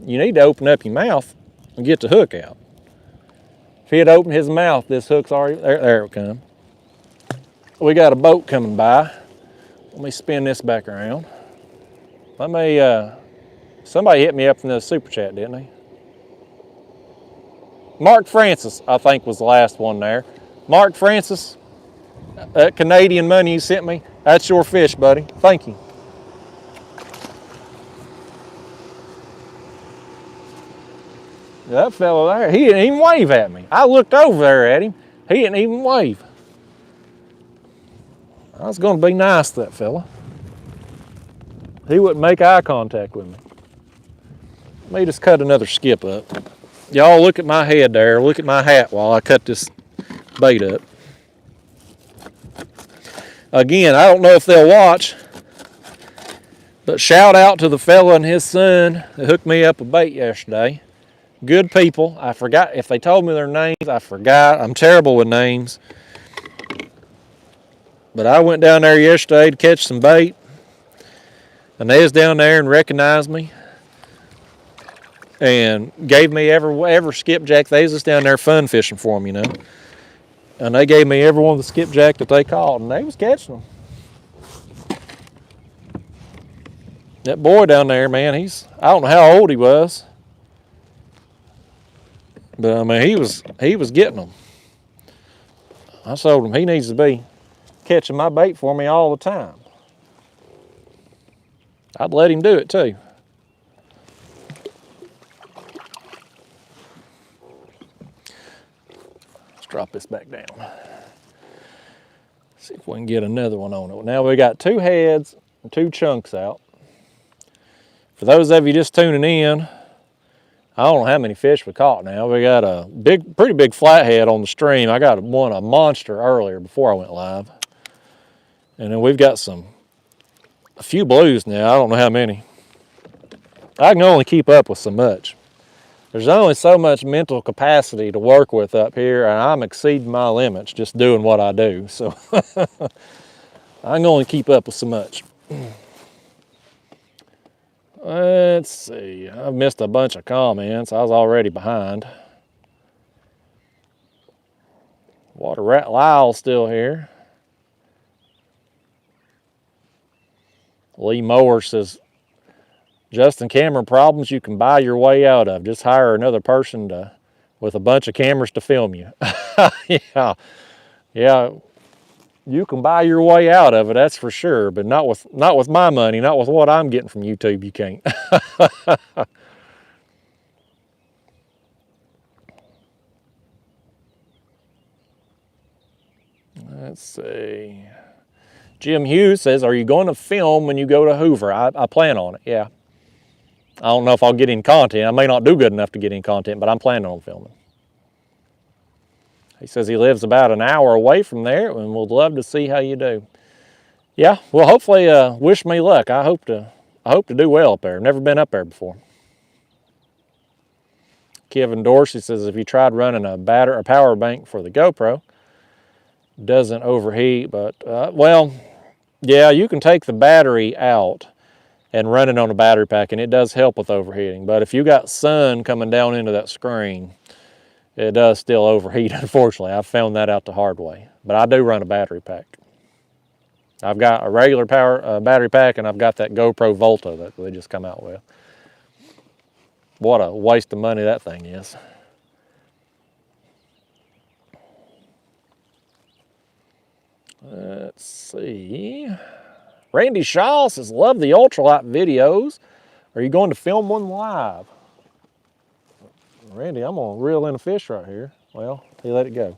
You need to open up your mouth and get the hook out. If he had opened his mouth, this hook's already, there it comes. We got a boat coming by. Let me spin this back around. Somebody hit me up from the super chat, didn't they? Mark Francis, I think, was the last one there. Mark Francis, that Canadian money you sent me, that's your fish, buddy. Thank you. That fellow there, he didn't even wave at me. I looked over there at him. He didn't even wave. I was going to be nice to that fella. He wouldn't make eye contact with me. Let me just cut another skip up. Y'all look at my head there. Look at my hat while I cut this bait up. Again, I don't know if they'll watch, but shout out to the fella and his son that hooked me up a bait yesterday. Good people. I forgot if they told me their names. I forgot. I'm terrible with names. But I went down there yesterday to catch some bait, and they was down there and recognized me and gave me every skipjack. They was just down there fun fishing for them, And they gave me every one of the skipjack that they caught, and they was catching them. That boy down there, man, I don't know how old he was. But I mean, he was getting them. I told him he needs to be catching my bait for me all the time. I'd let him do it too. Let's drop this back down. See if we can get another one on it. Now we got 2 heads and 2 chunks out. For those of you just tuning in, I don't know how many fish we caught now. We got a pretty big flathead on the stream. I got a monster earlier before I went live. And then we've got a few blues now. I don't know how many. I can only keep up with so much. There's only so much mental capacity to work with up here, and I'm exceeding my limits just doing what I do. So I can only keep up with so much. Let's see, I've missed a bunch of comments. I was already behind. Water Rat Lyle's still here. Lee Mower says, Justin, camera problems you can buy your way out of. Just hire another person with a bunch of cameras to film you. Yeah. You can buy your way out of it, that's for sure, but not with my money, not with what I'm getting from YouTube, you can't. Let's see. Jim Hughes says, are you going to film when you go to Hoover? I plan on it, yeah. I don't know if I'll get any content. I may not do good enough to get any content, but I'm planning on filming. He says he lives about an hour away from there and would love to see how you do. Yeah, well, hopefully, wish me luck. I hope to do well up there. Never been up there before. Kevin Dorsey says, if you tried running a power bank for the GoPro, doesn't overheat, but, well, yeah, you can take the battery out and run it on a battery pack, and it does help with overheating. But if you got sun coming down into that screen, it does still overheat, unfortunately. I've found that out the hard way. But I do run a battery pack. I've got a regular power battery pack, and I've got that GoPro Volta that they just come out with. What a waste of money that thing is. Let's see. Randy Shaw says, love the ultralight videos. Are you going to film one live? Randy, I'm going to reel in a fish right here. Well, he let it go.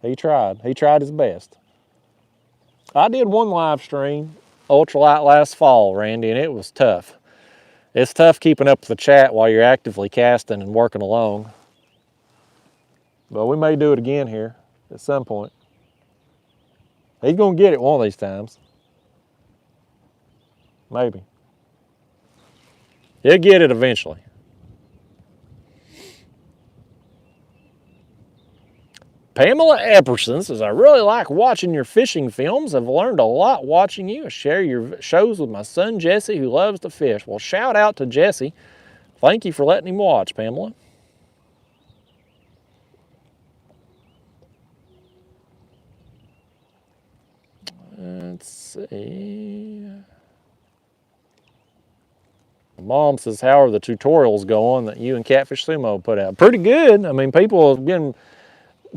He tried. He tried his best. I did one live stream, ultralight, last fall, Randy, and it was tough. It's tough keeping up with the chat while you're actively casting and working along. But we may do it again here at some point. He's going to get it one of these times. Maybe. He'll get it eventually. Pamela Epperson says, I really like watching your fishing films. I've learned a lot watching you. I share your shows with my son, Jesse, who loves to fish. Well, shout out to Jesse. Thank you for letting him watch, Pamela. Let's see. Mom says, how are the tutorials going that you and Catfish Sumo put out? Pretty good. I mean, people have been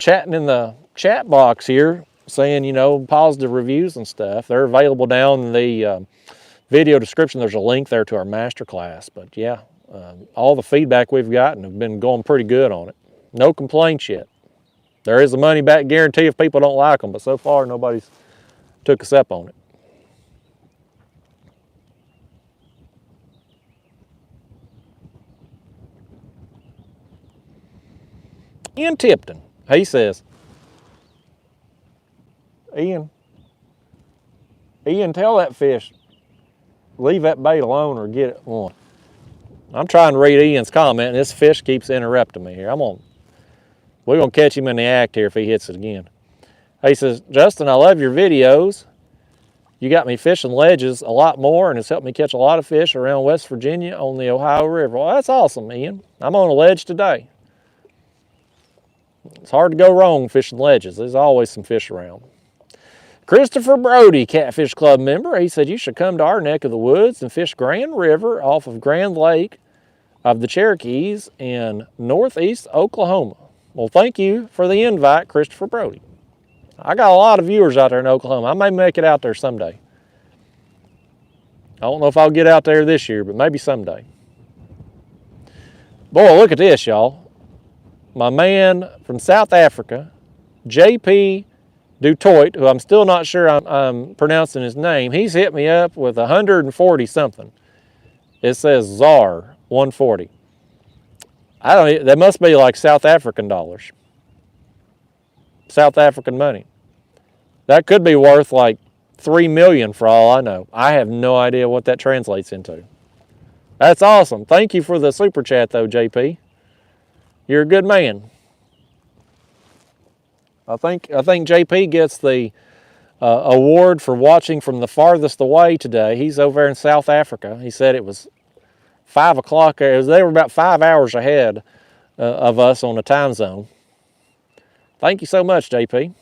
chatting in the chat box here saying, you know, positive reviews and stuff. They're available down in the video description. There's a link there to our masterclass. But yeah, all the feedback we've gotten have been going pretty good on it. No complaints yet. There is a money back guarantee if people don't like them, but so far nobody's took us up on it. Ian Tipton, he says, Ian, tell that fish, leave that bait alone or get it one. I'm trying to read Ian's comment, and this fish keeps interrupting me here. We're gonna catch him in the act here if he hits it again. He says, Justin, I love your videos. You got me fishing ledges a lot more, and it's helped me catch a lot of fish around West Virginia on the Ohio River. Well, that's awesome, Ian. I'm on a ledge today. It's hard to go wrong fishing ledges. There's always some fish around. Christopher Brody, Catfish Club member, he said, you should come to our neck of the woods and fish Grand River off of Grand Lake of the Cherokees in northeast Oklahoma. Well, thank you for the invite, Christopher Brody. I got a lot of viewers out there in Oklahoma. I may make it out there someday. I don't know if I'll get out there this year, but maybe someday. Boy, look at this, y'all. My man from South Africa, JP Dutoit, who I'm still not sure I'm pronouncing his name, he's hit me up with 140 something. It says ZAR 140. That must be like South African dollars. South African money. That could be worth like 3 million for all I know. I have no idea what that translates into. That's awesome. Thank you for the super chat though, JP. You're a good man. I think JP gets the award for watching from the farthest away today. He's over there in South Africa. He said it was 5 o'clock. They were about 5 hours ahead of us on the time zone. Thank you so much, JP.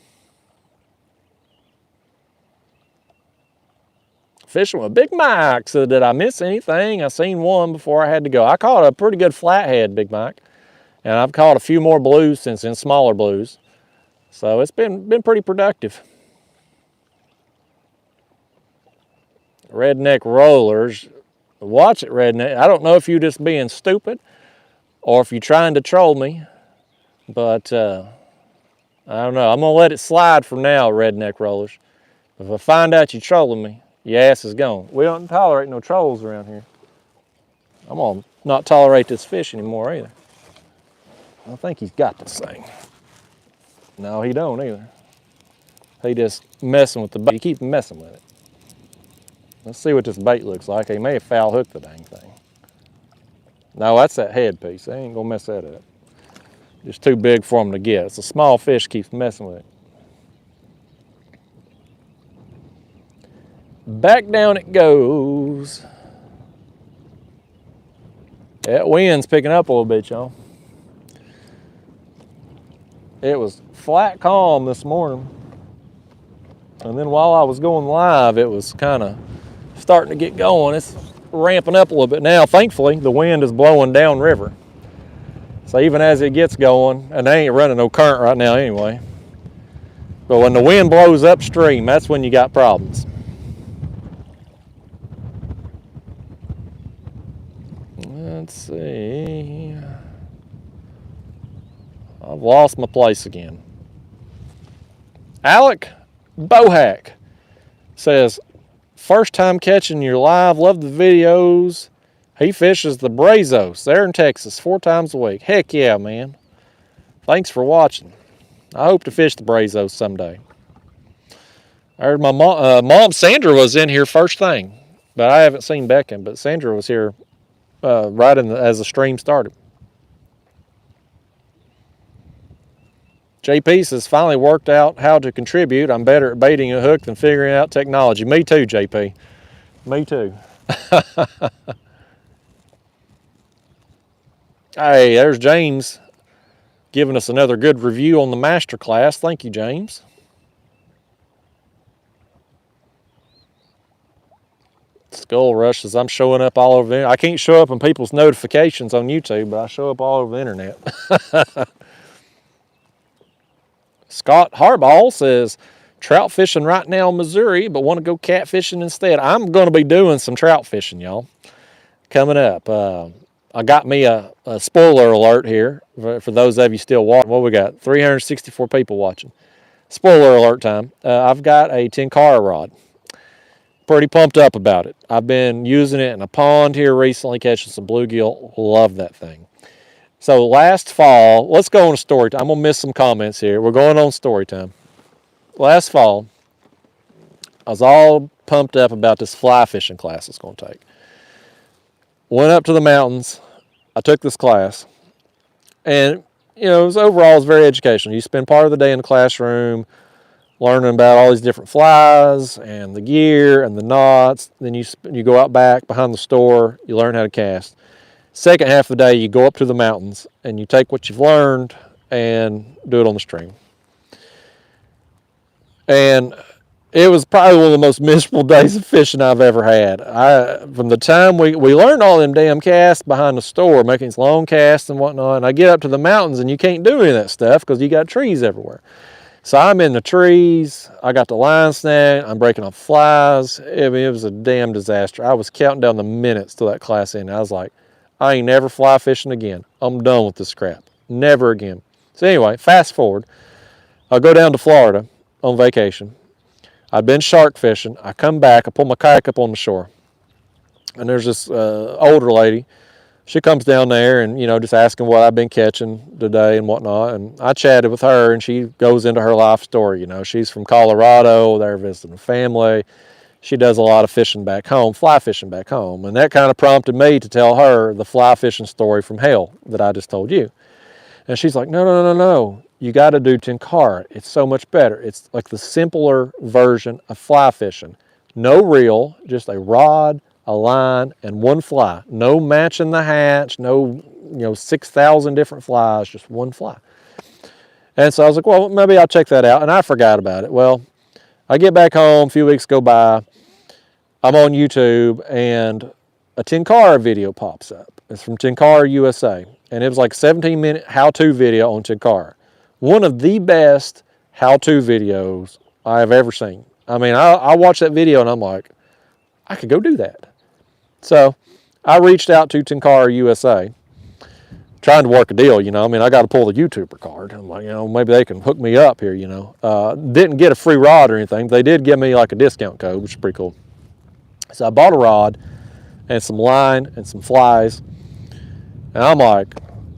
Fishing with Big Mike. So did I miss anything? I seen one before I had to go. I caught a pretty good flathead, Big Mike. And I've caught a few more blues since then, smaller blues. So it's been pretty productive. Redneck Rollers. Watch it, Redneck. I don't know if you're just being stupid or if you're trying to troll me. But I don't know. I'm going to let it slide for now, redneck rollers. If I find out you're trolling me, your ass is gone. We don't tolerate no trolls around here. I'm going to not tolerate this fish anymore either. I think he's got this thing. No, he don't either. He just messing with the bait. He keeps messing with it. Let's see what this bait looks like. He may have foul hooked the dang thing. No, that's that head piece. They ain't gonna mess that up. Just too big for him to get. It's a small fish, keeps messing with it. Back down it goes. That wind's picking up a little bit, y'all. It was flat calm this morning. And then while I was going live, it was kind of starting to get going. It's ramping up a little bit now. Thankfully, the wind is blowing downriver. So even as it gets going, and they ain't running no current right now anyway. But when the wind blows upstream, that's when you got problems. Let's see. I've lost my place again. Alec Bohack says, first time catching your live, love the videos. He fishes the Brazos there in Texas 4 times a week. Heck yeah, man. Thanks for watching. I hope to fish the Brazos someday. I heard my mom Sandra was in here first thing, but I haven't seen Beckham, but Sandra was here right as the stream started. JP says, finally worked out how to contribute. I'm better at baiting a hook than figuring out technology. Me too, JP. Me too. Hey, there's James giving us another good review on the master class. Thank you, James. Skull Rush says, I'm showing up all over the I can't show up in people's notifications on YouTube, but I show up all over the internet. Scott Harbaugh says, trout fishing right now in Missouri, but want to go catfishing instead. I'm going to be doing some trout fishing, y'all, coming up. I got me a spoiler alert here for those of you still watching. Well, we got 364 people watching. Spoiler alert time. I've got a Tenkara rod. Pretty pumped up about it. I've been using it in a pond here recently, catching some bluegill. Love that thing. So last fall, let's go on a story time. I'm going to miss some comments here. We're going on story time. Last fall, I was all pumped up about this fly fishing class it's going to take. Went up to the mountains. I took this class. And, you know, overall, it was very educational. You spend part of the day in the classroom learning about all these different flies and the gear and the knots. Then you go out back behind the store. You learn how to cast. Second half of the day, you go up to the mountains and you take what you've learned and do it on the stream. And it was probably one of the most miserable days of fishing I've ever had. From the time we learned all them damn casts behind the store, making these long casts and whatnot, and I get up to the mountains and you can't do any of that stuff because you got trees everywhere. So I'm in the trees, I got the line snag, I'm breaking off flies. It was a damn disaster. I was counting down the minutes till that class ended. I was like, I ain't never fly fishing again. I'm done with this crap. Never again. So anyway, fast forward. I go down to Florida on vacation. I'd been shark fishing. I come back. I pull my kayak up on the shore. And there's this older lady. She comes down there and, you know, just asking what I've been catching today and whatnot. And I chatted with her and she goes into her life story. You know, she's from Colorado. They're visiting a family. She does a lot of fishing back home, fly fishing back home. And that kind of prompted me to tell her the fly fishing story from hell that I just told you. And she's like, no. You got to do Tenkara. It's so much better. It's like the simpler version of fly fishing. No reel, just a rod, a line, and one fly. No matching the hatch, no 6,000 different flies, just one fly. And so I was like, well, maybe I'll check that out. And I forgot about it. Well, I get back home, a few weeks go by, I'm on YouTube, and a Tenkara video pops up. It's from Tenkara USA, and it was like a 17-minute how-to video on Tenkara. One of the best how-to videos I have ever seen. I mean, I watched that video, and I'm like, I could go do that. So I reached out to Tenkara USA, trying to work a deal, you know. I mean, I got to pull the YouTuber card. I'm like, you know, maybe they can hook me up here, you know. Didn't get a free rod or anything. They did give me like a discount code, which is pretty cool. So I bought a rod and some line and some flies. And I'm like,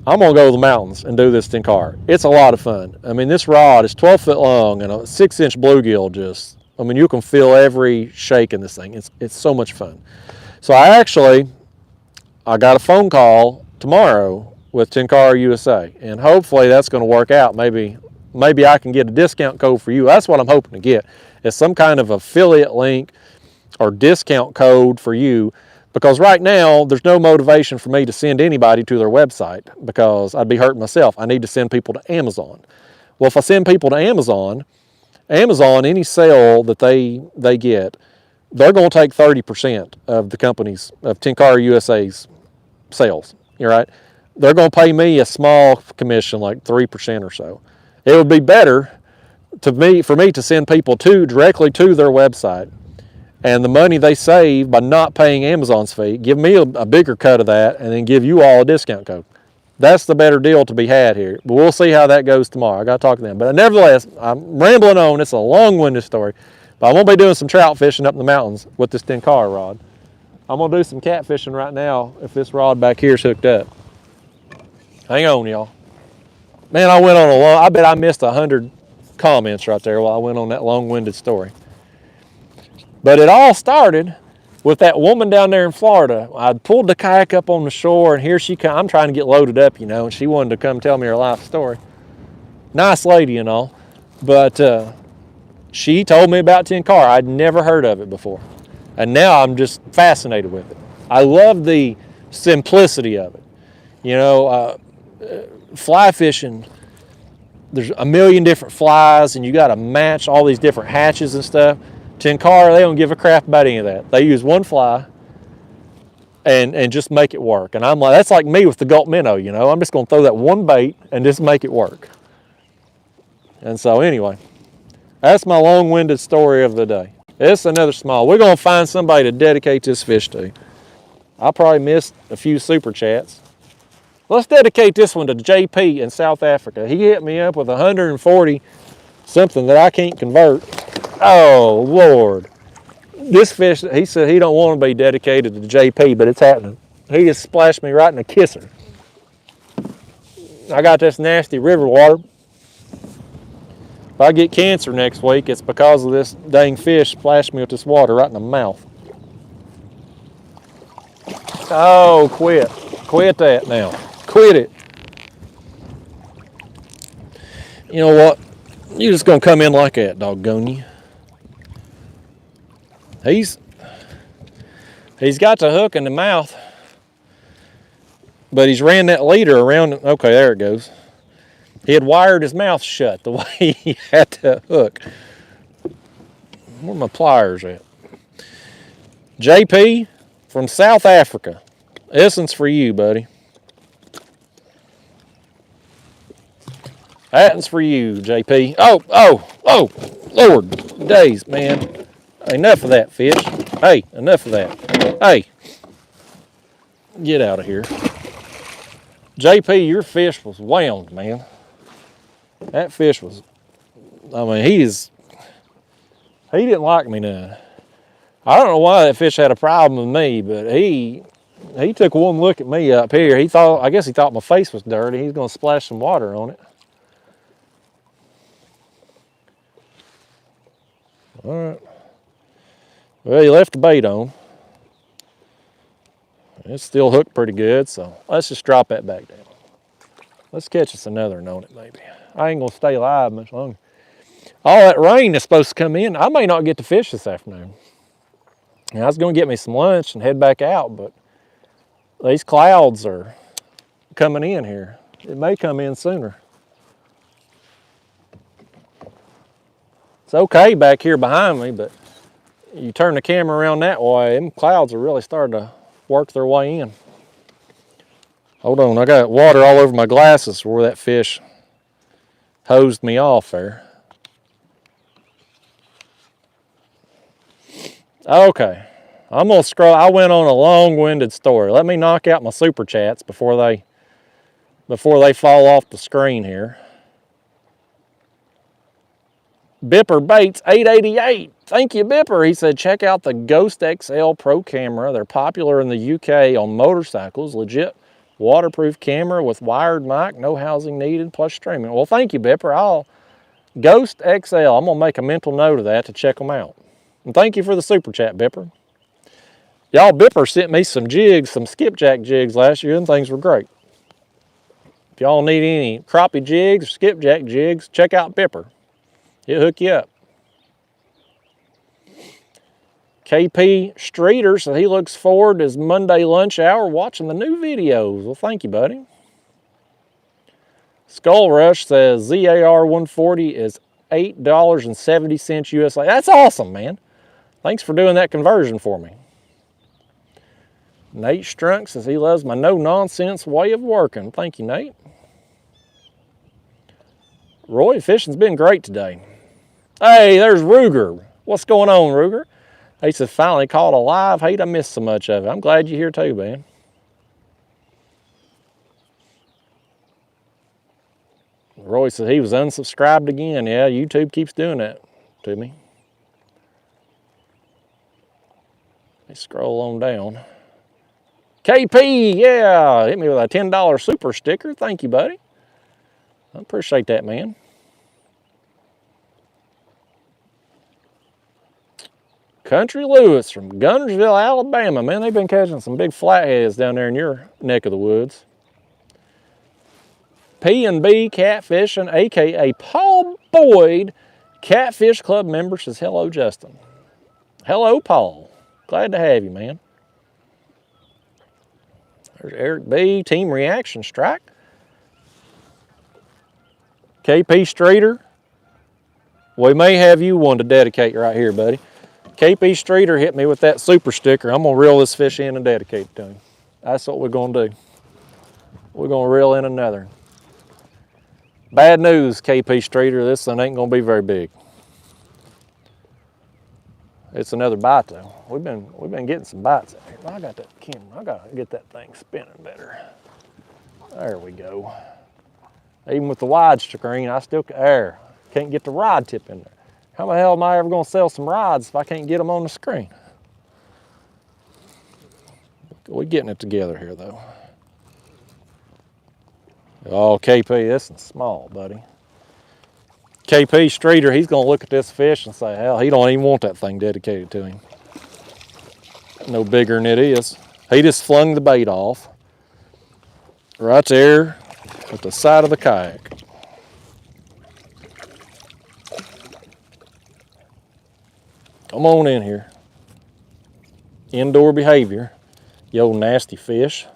I'm going to go to the mountains and do this Tenkara. It's a lot of fun. I mean, this rod is 12 foot long and a 6-inch bluegill just, I mean, you can feel every shake in this thing. It's so much fun. So I got a phone call tomorrow with Tenkara USA, and hopefully that's going to work out. Maybe I can get a discount code for you. That's what I'm hoping to get, is some kind of affiliate link or discount code for you, because right now there's no motivation for me to send anybody to their website because I'd be hurting myself. I need to send people to Amazon. Well, if I send people to Amazon, any sale that they get, they're going to take 30% of the company's, of Tenkara USA's sales. You're right. They're going to pay me a small commission, like 3% or so. It would be better for me to send people directly to their website, and the money they save by not paying Amazon's fee, give me a bigger cut of that, and then give you all a discount code. That's the better deal to be had here. But we'll see how that goes tomorrow. I got to talk to them. But nevertheless, I'm rambling on. It's a long-winded story. But I'm going to be doing some trout fishing up in the mountains with this Tenkara rod. I'm going to do some catfishing right now if this rod back here is hooked up. Hang on, y'all. Man, I went on I bet I missed 100 comments right there while I went on that long-winded story. But it all started with that woman down there in Florida. I pulled the kayak up on the shore, and here she comes. I'm trying to get loaded up, you know, and she wanted to come tell me her life story. Nice lady and all, but she told me about Tenkara. I'd never heard of it before, and now I'm just fascinated with it. I love the simplicity of it. You know, fly fishing, there's a million different flies, and you got to match all these different hatches and stuff. Tenkara, they don't give a crap about any of that. They use one fly and just make it work. And I'm like, that's like me with the gulp minnow, you know. I'm just going to throw that one bait and just make it work. And so anyway, that's my long-winded story of the day. It's another small. We're going to find somebody to dedicate this fish to. I probably missed a few super chats. Let's dedicate this one to JP in South Africa. He hit me up with 140 something that I can't convert. Oh, Lord. This fish, he said he don't want to be dedicated to JP, but it's happening. He just splashed me right in the kisser. I got this nasty river water. If I get cancer next week, it's because of this dang fish splashed me with this water right in the mouth. Oh, quit. Quit that now. Quit it. You know what? You're just going to come in like that, doggone you. He's got the hook in the mouth, but he's ran that leader around. Okay, there it goes. He had wired his mouth shut the way he had the hook. Where are my pliers at? JP from South Africa. Essence for you, buddy. That's for you, JP. Oh, Lord days, man. Enough of that fish. Hey, enough of that. Hey, get out of here. JP, your fish was wound, man. That fish was, I mean, he didn't like me none. I don't know why that fish had a problem with me, but he took one look at me up here. I guess he thought my face was dirty. He's gonna splash some water on it. All right. Well, he left the bait on. It's still hooked pretty good, so let's just drop that back down. Let's catch us another one on it, maybe. I ain't gonna stay alive much longer. All that rain is supposed to come in. I may not get to fish this afternoon. I was gonna get me some lunch and head back out, but these clouds are coming in here. It may come in sooner. It's okay back here behind me, but you turn the camera around that way, them clouds are really starting to work their way in. Hold on, I got water all over my glasses where that fish hosed me off there. Okay, I'm gonna scroll. I went on a long-winded story. Let me knock out my super chats before they before they fall off the screen here. Bipper Bates 888. Thank you, Bipper. He said, check out the Ghost XL Pro camera. They're popular in the UK on motorcycles. Legit waterproof camera with wired mic, no housing needed, plus streaming. Well, thank you, Bipper. Ghost XL. I'm going to make a mental note of that to check them out. And thank you for the super chat, Bipper. Y'all, Bipper sent me some jigs, some skipjack jigs last year, and things were great. If y'all need any crappie jigs or skipjack jigs, check out Bipper. He'll hook you up. KP Streeter, so he looks forward to his Monday lunch hour watching the new videos. Well, thank you, buddy. Skull Rush says ZAR 140 is $8.70 USA. That's awesome, man. Thanks for doing that conversion for me. Nate Strunk says he loves my no-nonsense way of working. Thank you, Nate. Roy, fishing's been great today. Hey, there's Ruger. What's going on, Ruger? He said, finally caught a live. Hate I missed so much of it. I'm glad you're here too, man. Roy said he was unsubscribed again. Yeah, YouTube keeps doing that to me. Let me scroll on down. KP, yeah, hit me with a $10 super sticker. Thank you, buddy. I appreciate that, man. Country Lewis from Gunnersville, Alabama. Man, they've been catching some big flatheads down there in your neck of the woods. P&B Catfishing, a.k.a. Paul Boyd, Catfish Club member, says, hello, Justin. Hello, Paul. Glad to have you, man. There's Eric B. Team Reaction Strike. KP Streeter. We may have you one to dedicate right here, buddy. KP Streeter hit me with that super sticker. I'm going to reel this fish in and dedicate it to him. That's what we're going to do. We're going to reel in another. Bad news, KP Streeter. This one ain't going to be very big. It's another bite, though. We've been getting some bites out here. I got that camera. I got to get that thing spinning better. There we go. Even with the wide screen, I still can't get the rod tip in there. How the hell am I ever going to sell some rods if I can't get them on the screen? We're getting it together here, though. Oh, KP, this is small, buddy. KP Streeter, he's going to look at this fish and say, hell, he don't even want that thing dedicated to him. No bigger than it is. He just flung the bait off right there at the side of the kayak. Come on in here. Indoor behavior, you old nasty fish.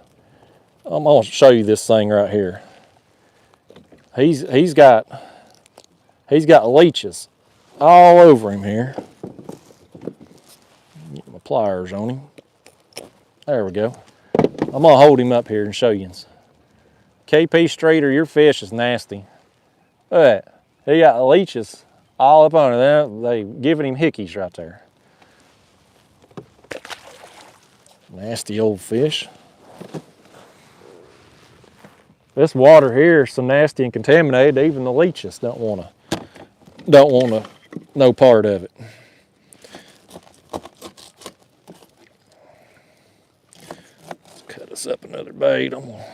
I'm going to show you this thing right here. He's got leeches all over him here. Get my pliers on him. There we go. I'm going to hold him up here and show you. KP Streeter, your fish is nasty. Look at that. He got leeches all up under there. They giving him hickeys right there. Nasty old fish. This water here is so nasty and contaminated, even the leeches don't want no part of it. Let's cut us up another bait. I'm gonna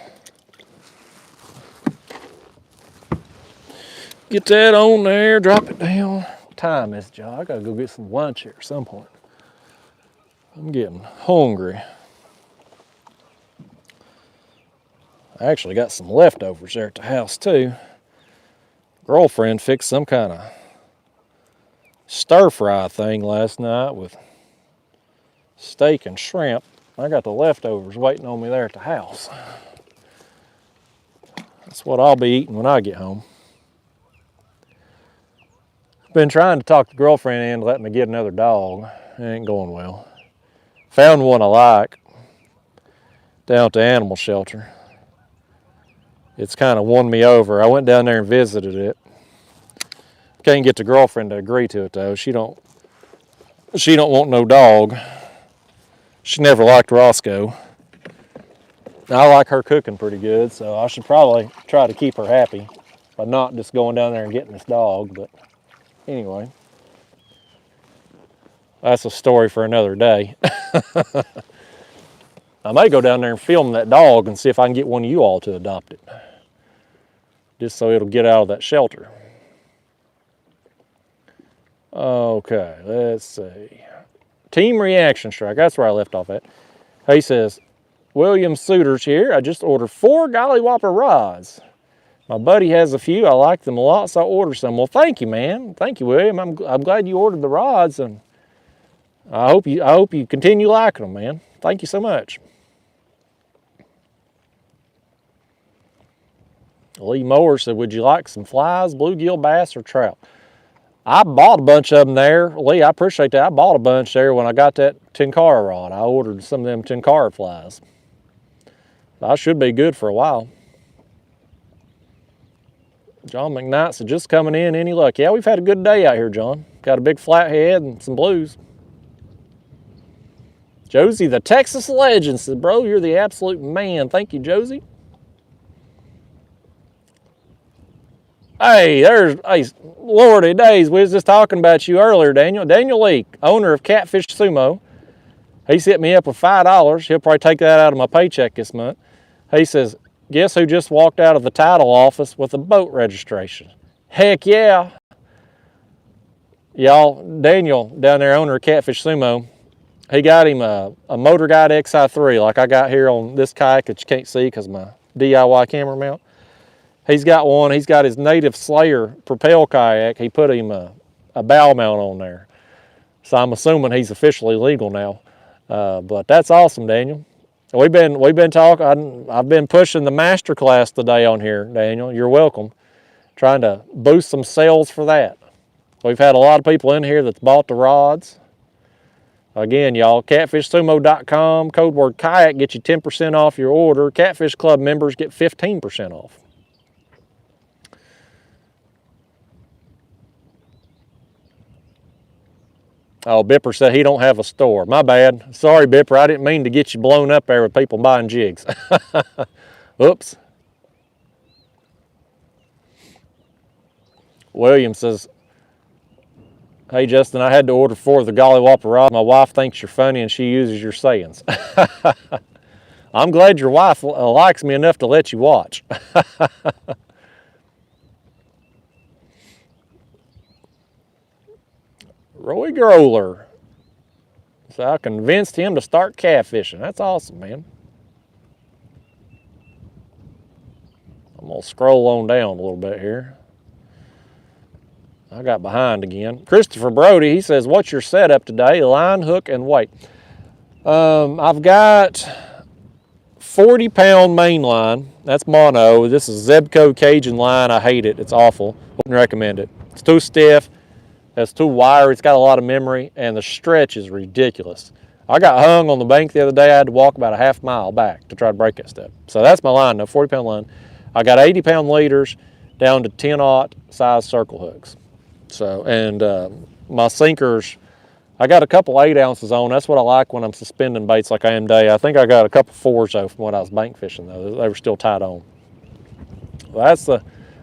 get that on there, drop it down. What time is it, y'all? I gotta go get some lunch here at some point. I'm getting hungry. I actually got some leftovers there at the house too. Girlfriend fixed some kind of stir fry thing last night with steak and shrimp. I got the leftovers waiting on me there at the house. That's what I'll be eating when I get home. Been trying to talk the girlfriend into letting me get another dog. It ain't going well. Found one I like down at the animal shelter. It's kind of won me over. I went down there and visited it. Can't get the girlfriend to agree to it though. She don't want no dog. She never liked Roscoe. I like her cooking pretty good, so I should probably try to keep her happy by not just going down there and getting this dog. But anyway, that's a story for another day. I may go down there and film that dog and see if I can get one of you all to adopt it, just so it'll get out of that shelter. Okay, let's see. Team Reaction Strike, that's where I left off at. He says, William Suiters here. I just ordered 4 Golly Whopper rods. My buddy has a few. I like them a lot, so I ordered some. Well, thank you, man. Thank you, William. I'm glad you ordered the rods, and I hope you continue liking them, man. Thank you so much. Lee Mower said, would you like some flies, bluegill, bass, or trout? I bought a bunch of them there. Lee, I appreciate that. I bought a bunch there when I got that Tenkara rod. I ordered some of them Tenkara flies. I should be good for a while. John McKnight said, just coming in, any luck? Yeah, we've had a good day out here, John. Got a big flathead and some blues. Josie, the Texas legend, said, bro, you're the absolute man. Thank you, Josie. Hey, Lordy days, we was just talking about you earlier, Daniel. Daniel Lee, owner of Catfish Sumo. He set me up with $5. He'll probably take that out of my paycheck this month. He says, guess who just walked out of the title office with a boat registration? Heck yeah. Y'all, Daniel, down there, owner of Catfish Sumo, he got him a Motor Guide XI3 like I got here on this kayak that you can't see because my DIY camera mount. He's got one. He's got his Native Slayer Propel kayak. He put him a bow mount on there. So I'm assuming he's officially legal now. But that's awesome, Daniel. We've been talking. I've been pushing the master class today on here, Daniel. You're welcome. Trying to boost some sales for that. We've had a lot of people in here that's bought the rods. Again, y'all, catfishsumo.com, code word kayak, get you 10% off your order. Catfish Club members get 15% off. Oh, Bipper said he don't have a store. My bad. Sorry, Bipper. I didn't mean to get you blown up there with people buying jigs. Oops. William says, hey, Justin, I had to order 4 of the Golly Whopper rod. My wife thinks you're funny and she uses your sayings. I'm glad your wife likes me enough to let you watch. Roy Groller. So I convinced him to start catfishing. That's awesome, man. I'm going to scroll on down a little bit here. I got behind again. Christopher Brody, he says, what's your setup today? Line, hook, and weight. I've got 40-pound main line. That's mono. This is Zebco Cajun line. I hate it. It's awful. Wouldn't recommend it. It's too stiff. It's too wiry. It's got a lot of memory, and the stretch is ridiculous. I got hung on the bank the other day. I had to walk about a half mile back to try to break that stuff. So that's my line, though, 40-pound line. I got 80-pound leaders down to 10-aught size circle hooks. So, and my sinkers, I got a couple 8 ounces on. That's what I like when I'm suspending baits like I am today. I think I got a couple 4s though from when I was bank fishing though. They were still tied on. Well,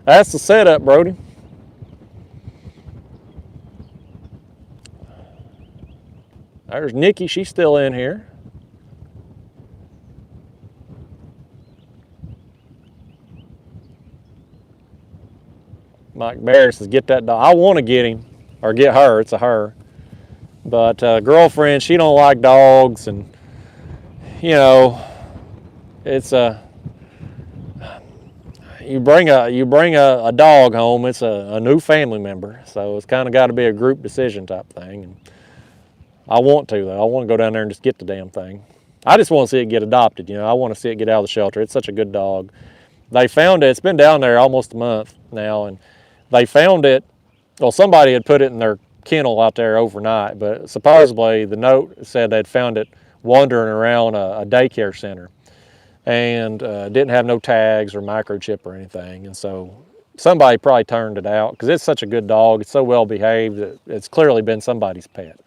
that's the setup, Brody. There's Nikki. She's still in here. Mike Barrett says, get that dog. I want to get him, or get her. It's a her. But girlfriend, she don't like dogs, and you know, it's you bring a dog home, it's a new family member, so it's kind of got to be a group decision type thing. And I want to though. I want to go down there and just get the damn thing. I just want to see it get adopted. You know, I want to see it get out of the shelter. It's such a good dog. They found it. It's been down there almost a month now, and they found it. Well, somebody had put it in their kennel out there overnight, but supposedly the note said they'd found it wandering around a daycare center, and didn't have no tags or microchip or anything. And so somebody probably turned it out because it's such a good dog. It's so well behaved that it's clearly been somebody's pet.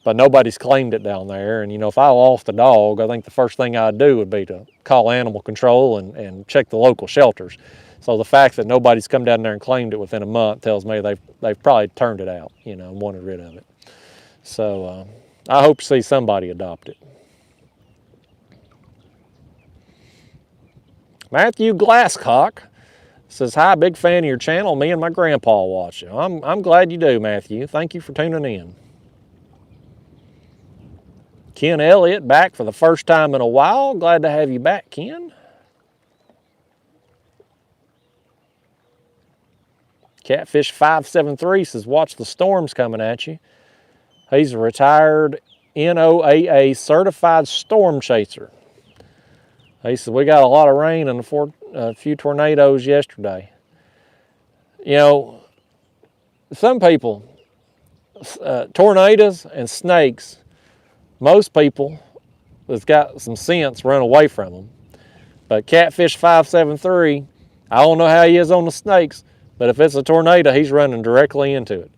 but nobody's claimed it down there. And, you know, if I lost a dog, I think the first thing I'd do would be to call animal control and check the local shelters. So the fact that nobody's come down there and claimed it within a month tells me they've probably turned it out, you know, and wanted rid of it. So I hope to see somebody adopt it. Matthew Glasscock says, hi, big fan of your channel. Me and my grandpa watch you. I'm glad you do, Matthew. Thank you for tuning in. Ken Elliott back for the first time in a while. Glad to have you back, Ken. Catfish 573 says, watch the storms coming at you. He's a retired NOAA certified storm chaser. He said, we got a lot of rain and a few tornadoes yesterday. You know, some people, tornadoes and snakes, most people that's got some sense run away from them. But Catfish 573, I don't know how he is on the snakes, but if it's a tornado, he's running directly into it.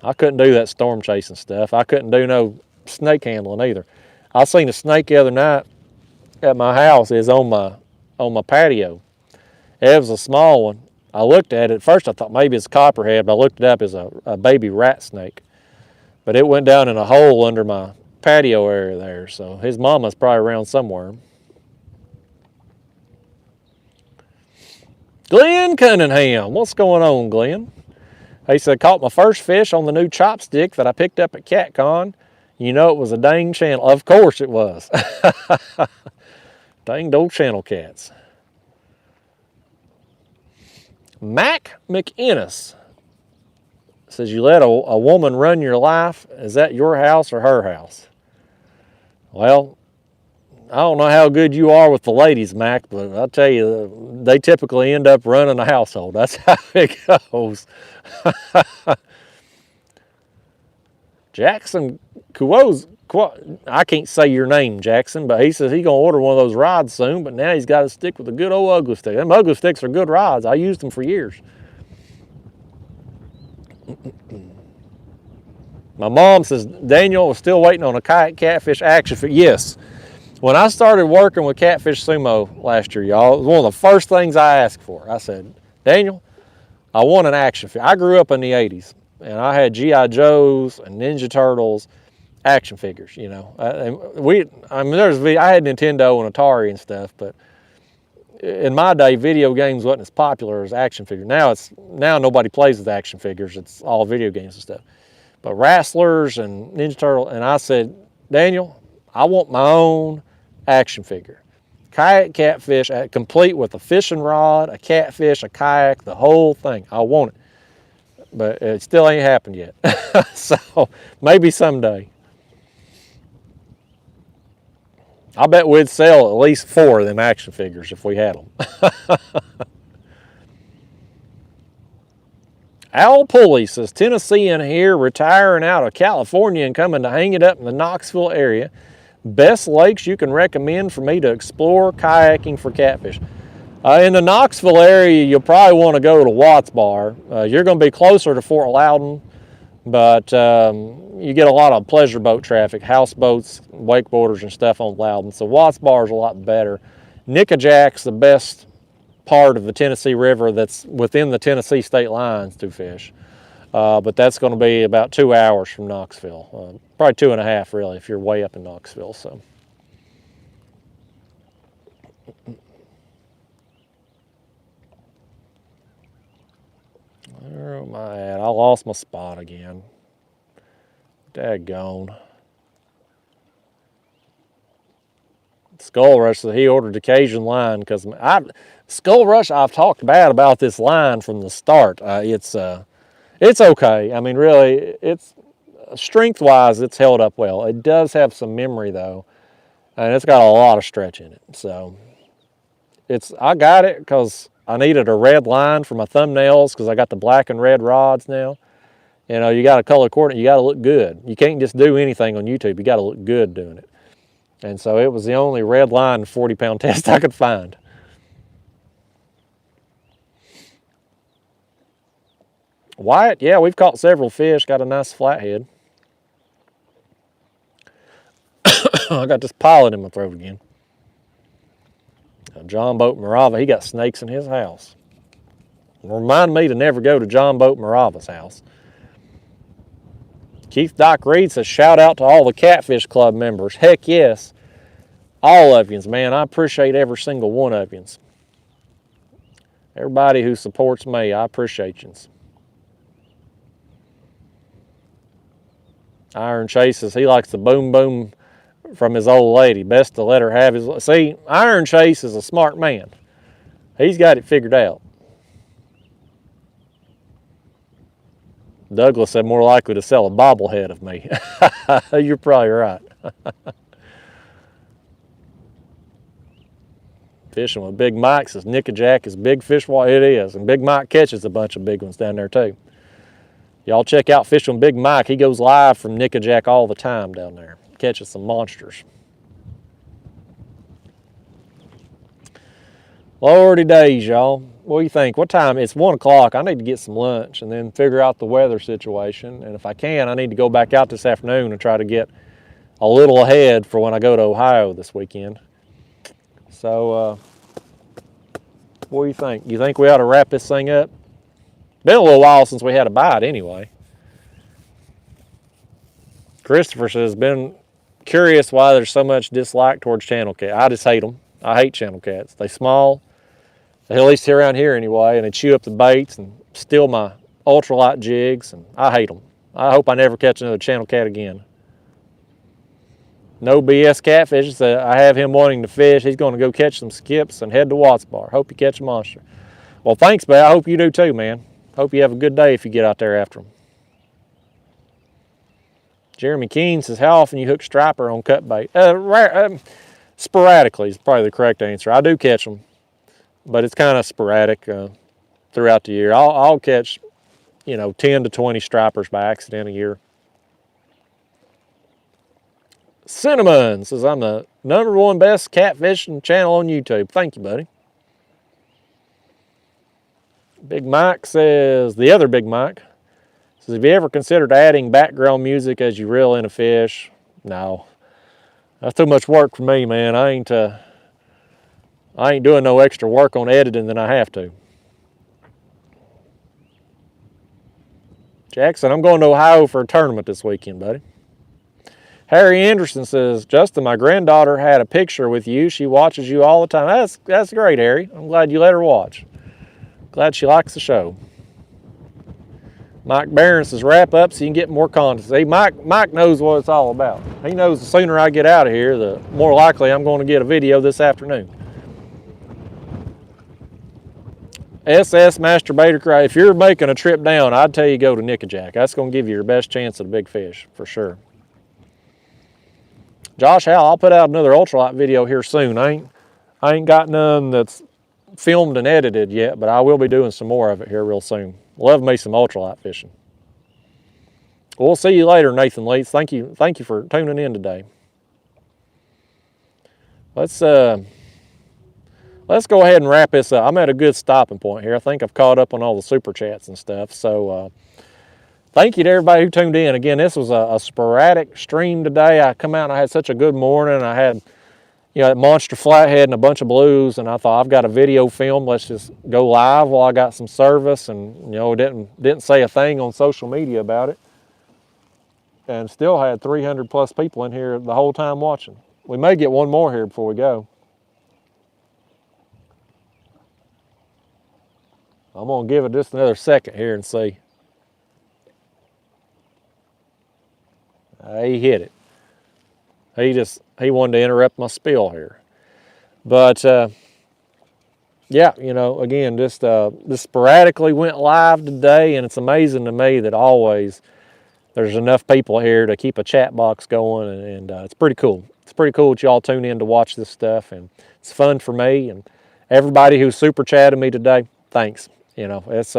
I couldn't do that storm chasing stuff. I couldn't do no snake handling either. I seen a snake the other night at my house. It's on my patio. It was a small one. I looked at it. At first I thought maybe it's copperhead, but I looked it up as a baby rat snake. But it went down in a hole under my patio area there, so his mama's probably around somewhere. Glenn Cunningham, what's going on, Glenn? He said, caught my first fish on the new chopstick that I picked up at CatCon. You know it was a dang channel. Of course it was. Danged old channel cats. Mac McInnes says, you let a woman run your life. Is that your house or her house? Well, I don't know how good you are with the ladies, Mac, but I'll tell you, they typically end up running a household. That's how it goes. Jackson Kuoz, I can't say your name, Jackson, but he says he's going to order one of those rods soon, but now he's got to stick with a good old ugly stick. Them ugly sticks are good rods. I used them for years. My mom says, Daniel was still waiting on a Kayak Catfish action figure. Yes. When I started working with Catfish Sumo last year, y'all, it was one of the first things I asked for. I said, Daniel, I want an action figure. I grew up in the 80s, and I had G.I. Joes and Ninja Turtles action figures, you know. I had Nintendo and Atari and stuff, but in my day, video games wasn't as popular as action figures. Now nobody plays with action figures. It's all video games and stuff. But Wrestlers and Ninja Turtle, and I said, Daniel, I want my own action figure. Kayak Catfish, complete with a fishing rod, a catfish, a kayak, the whole thing. I want it. But it still ain't happened yet. So maybe someday. I bet we'd sell at least 4 of them action figures if we had them. Al Pulley says, Tennessean here, retiring out of California and coming to hang it up in the Knoxville area. Best lakes you can recommend for me to explore kayaking for catfish. In the Knoxville area, you'll probably want to go to Watts Bar. You're going to be closer to Fort Loudon, but you get a lot of pleasure boat traffic, houseboats, wakeboarders and stuff on Loudon. So Watts Bar is a lot better. Nickajack's the best part of the Tennessee River that's within the Tennessee state lines to fish. But that's going to be about 2 hours from Knoxville. Probably 2.5 really if you're way up in Knoxville. So. Where am I at? I lost my spot again. Daggone. Skull Rush, so he ordered the Cajun line because Skull Rush, I've talked bad about this line from the start. It's okay. I mean, really, it's strength-wise, it's held up well. It does have some memory though, and it's got a lot of stretch in it. So I got it because I needed a red line for my thumbnails because I got the black and red rods now. You know, you got to color coordinate. You got to look good. You can't just do anything on YouTube. You got to look good doing it. And so it was the only red line 40-pound test I could find. Wyatt, yeah, we've caught several fish. Got a nice flathead. I got this pilot in my throat again. John Boat Morava, he got snakes in his house. Remind me to never go to John Boat Morava's house. Keith Doc Reed says, shout out to all the Catfish Club members. Heck yes. All of yous, man. I appreciate every single one of yous. Everybody who supports me, I appreciate yous. Iron Chases, he likes the boom boom from his old lady. Best to let her have his... See, Iron Chase is a smart man. He's got it figured out. Douglas said more likely to sell a bobblehead of me. You're probably right. Fishing with Big Mike says Nickajack is big fish. Well, it is. And Big Mike catches a bunch of big ones down there too. Y'all check out Fishing with Big Mike. He goes live from Nickajack all the time down there. Catches some monsters. Lordy days, y'all. What do you think? What time? It's 1 o'clock. I need to get some lunch and then figure out the weather situation. And if I can, I need to go back out this afternoon and try to get a little ahead for when I go to Ohio this weekend. So, what do you think? You think we ought to wrap this thing up? Been a little while since we had a bite anyway. Christopher says, been curious why there's so much dislike towards channel cat. I just hate them. I hate channel cats. They small, at least around here anyway, and they chew up the baits and steal my ultralight jigs, and I hate them. I hope I never catch another channel cat again. No BS Catfish said, I have him wanting to fish. He's going to go catch some skips and head to Watts Bar. Hope you catch a monster. Well, thanks, Bay. I hope you do too, man. Hope you have a good day if you get out there after them. Jeremy Keene says, how often you hook striper on cut bait? Sporadically is probably the correct answer. I do catch them, but it's kind of sporadic throughout the year. I'll catch, 10 to 20 stripers by accident a year. Cinnamon says, I'm the #1 best catfishing channel on YouTube. Thank you, buddy. Big Mike says, the other Big Mike says, have you ever considered adding background music as you reel in a fish? No. That's too much work for me, man. I ain't doing no extra work on editing than I have to. Jackson, I'm going to Ohio for a tournament this weekend, buddy. Harry Anderson says, Justin, my granddaughter had a picture with you. She watches you all the time. That's great, Harry. I'm glad you let her watch. Glad she likes the show. Mike Barron says, wrap up so you can get more content. See, Mike knows what it's all about. He knows the sooner I get out of here, the more likely I'm going to get a video this afternoon. SS Masturbator Cry, if you're making a trip down, I'd tell you go to Nickajack. That's going to give you your best chance at a big fish, for sure. Josh Howell, I'll put out another ultralight video here soon. I ain't got none that's filmed and edited yet, but I will be doing some more of it here real soon. Love me some ultralight fishing. We'll see you later, Nathan Leeds. Thank you for tuning in today. Let's go ahead and wrap this up. I'm at a good stopping point here. I think I've caught up on all the super chats and stuff. So thank you to everybody who tuned in. Again, this was a sporadic stream today. I come out and I had such a good morning. I had that monster flathead and a bunch of blues, and I thought, I've got a video film. Let's just go live while I got some service, and didn't say a thing on social media about it, and still had 300 plus people in here the whole time watching. We may get one more here before we go. I'm gonna give it just another second here and see. He hit it. He wanted to interrupt my spiel here. But yeah, again, just sporadically went live today, and it's amazing to me that always there's enough people here to keep a chat box going, and it's pretty cool. It's pretty cool that y'all tune in to watch this stuff, and it's fun for me. And everybody who super chatted me today, thanks. It's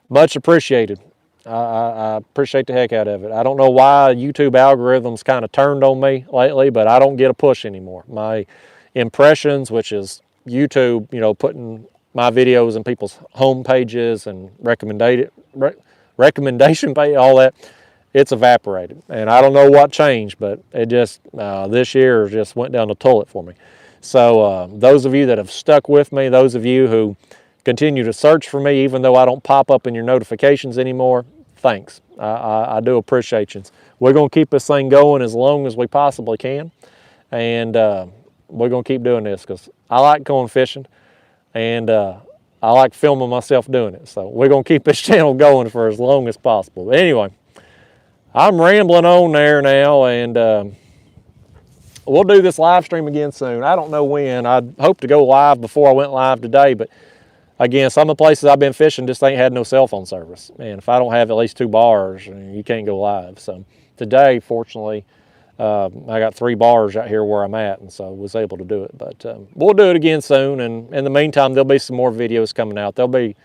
much appreciated. I appreciate the heck out of it. I don't know why YouTube algorithms kind of turned on me lately, but I don't get a push anymore. My impressions, which is YouTube, putting my videos in people's home pages and recommendation page, all that, it's evaporated. And I don't know what changed, but it just, this year just went down the toilet for me. So those of you that have stuck with me, those of you who continue to search for me, even though I don't pop up in your notifications anymore, thanks. I do appreciate you. We're going to keep this thing going as long as we possibly can. And we're going to keep doing this because I like going fishing, and I like filming myself doing it. So we're going to keep this channel going for as long as possible. But anyway, I'm rambling on there now, and we'll do this live stream again soon. I don't know when. I hope to go live before I went live today, but again, some of the places I've been fishing just ain't had no cell phone service. And if I don't have at least 2 bars, you can't go live. So today, fortunately, I got 3 bars out here where I'm at, and so I was able to do it. But we'll do it again soon, and in the meantime, there'll be some more videos coming out. There'll be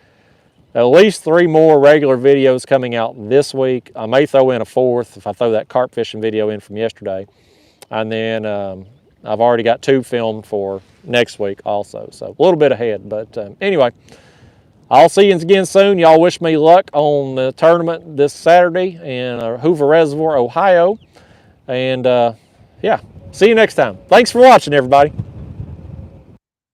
at least 3 more regular videos coming out this week. I may throw in a 4th if I throw that carp fishing video in from yesterday. And then I've already got 2 filmed for next week also. So a little bit ahead. But anyway, I'll see you again soon. Y'all wish me luck on the tournament this Saturday in Hoover Reservoir, Ohio. And yeah, see you next time. Thanks for watching, everybody.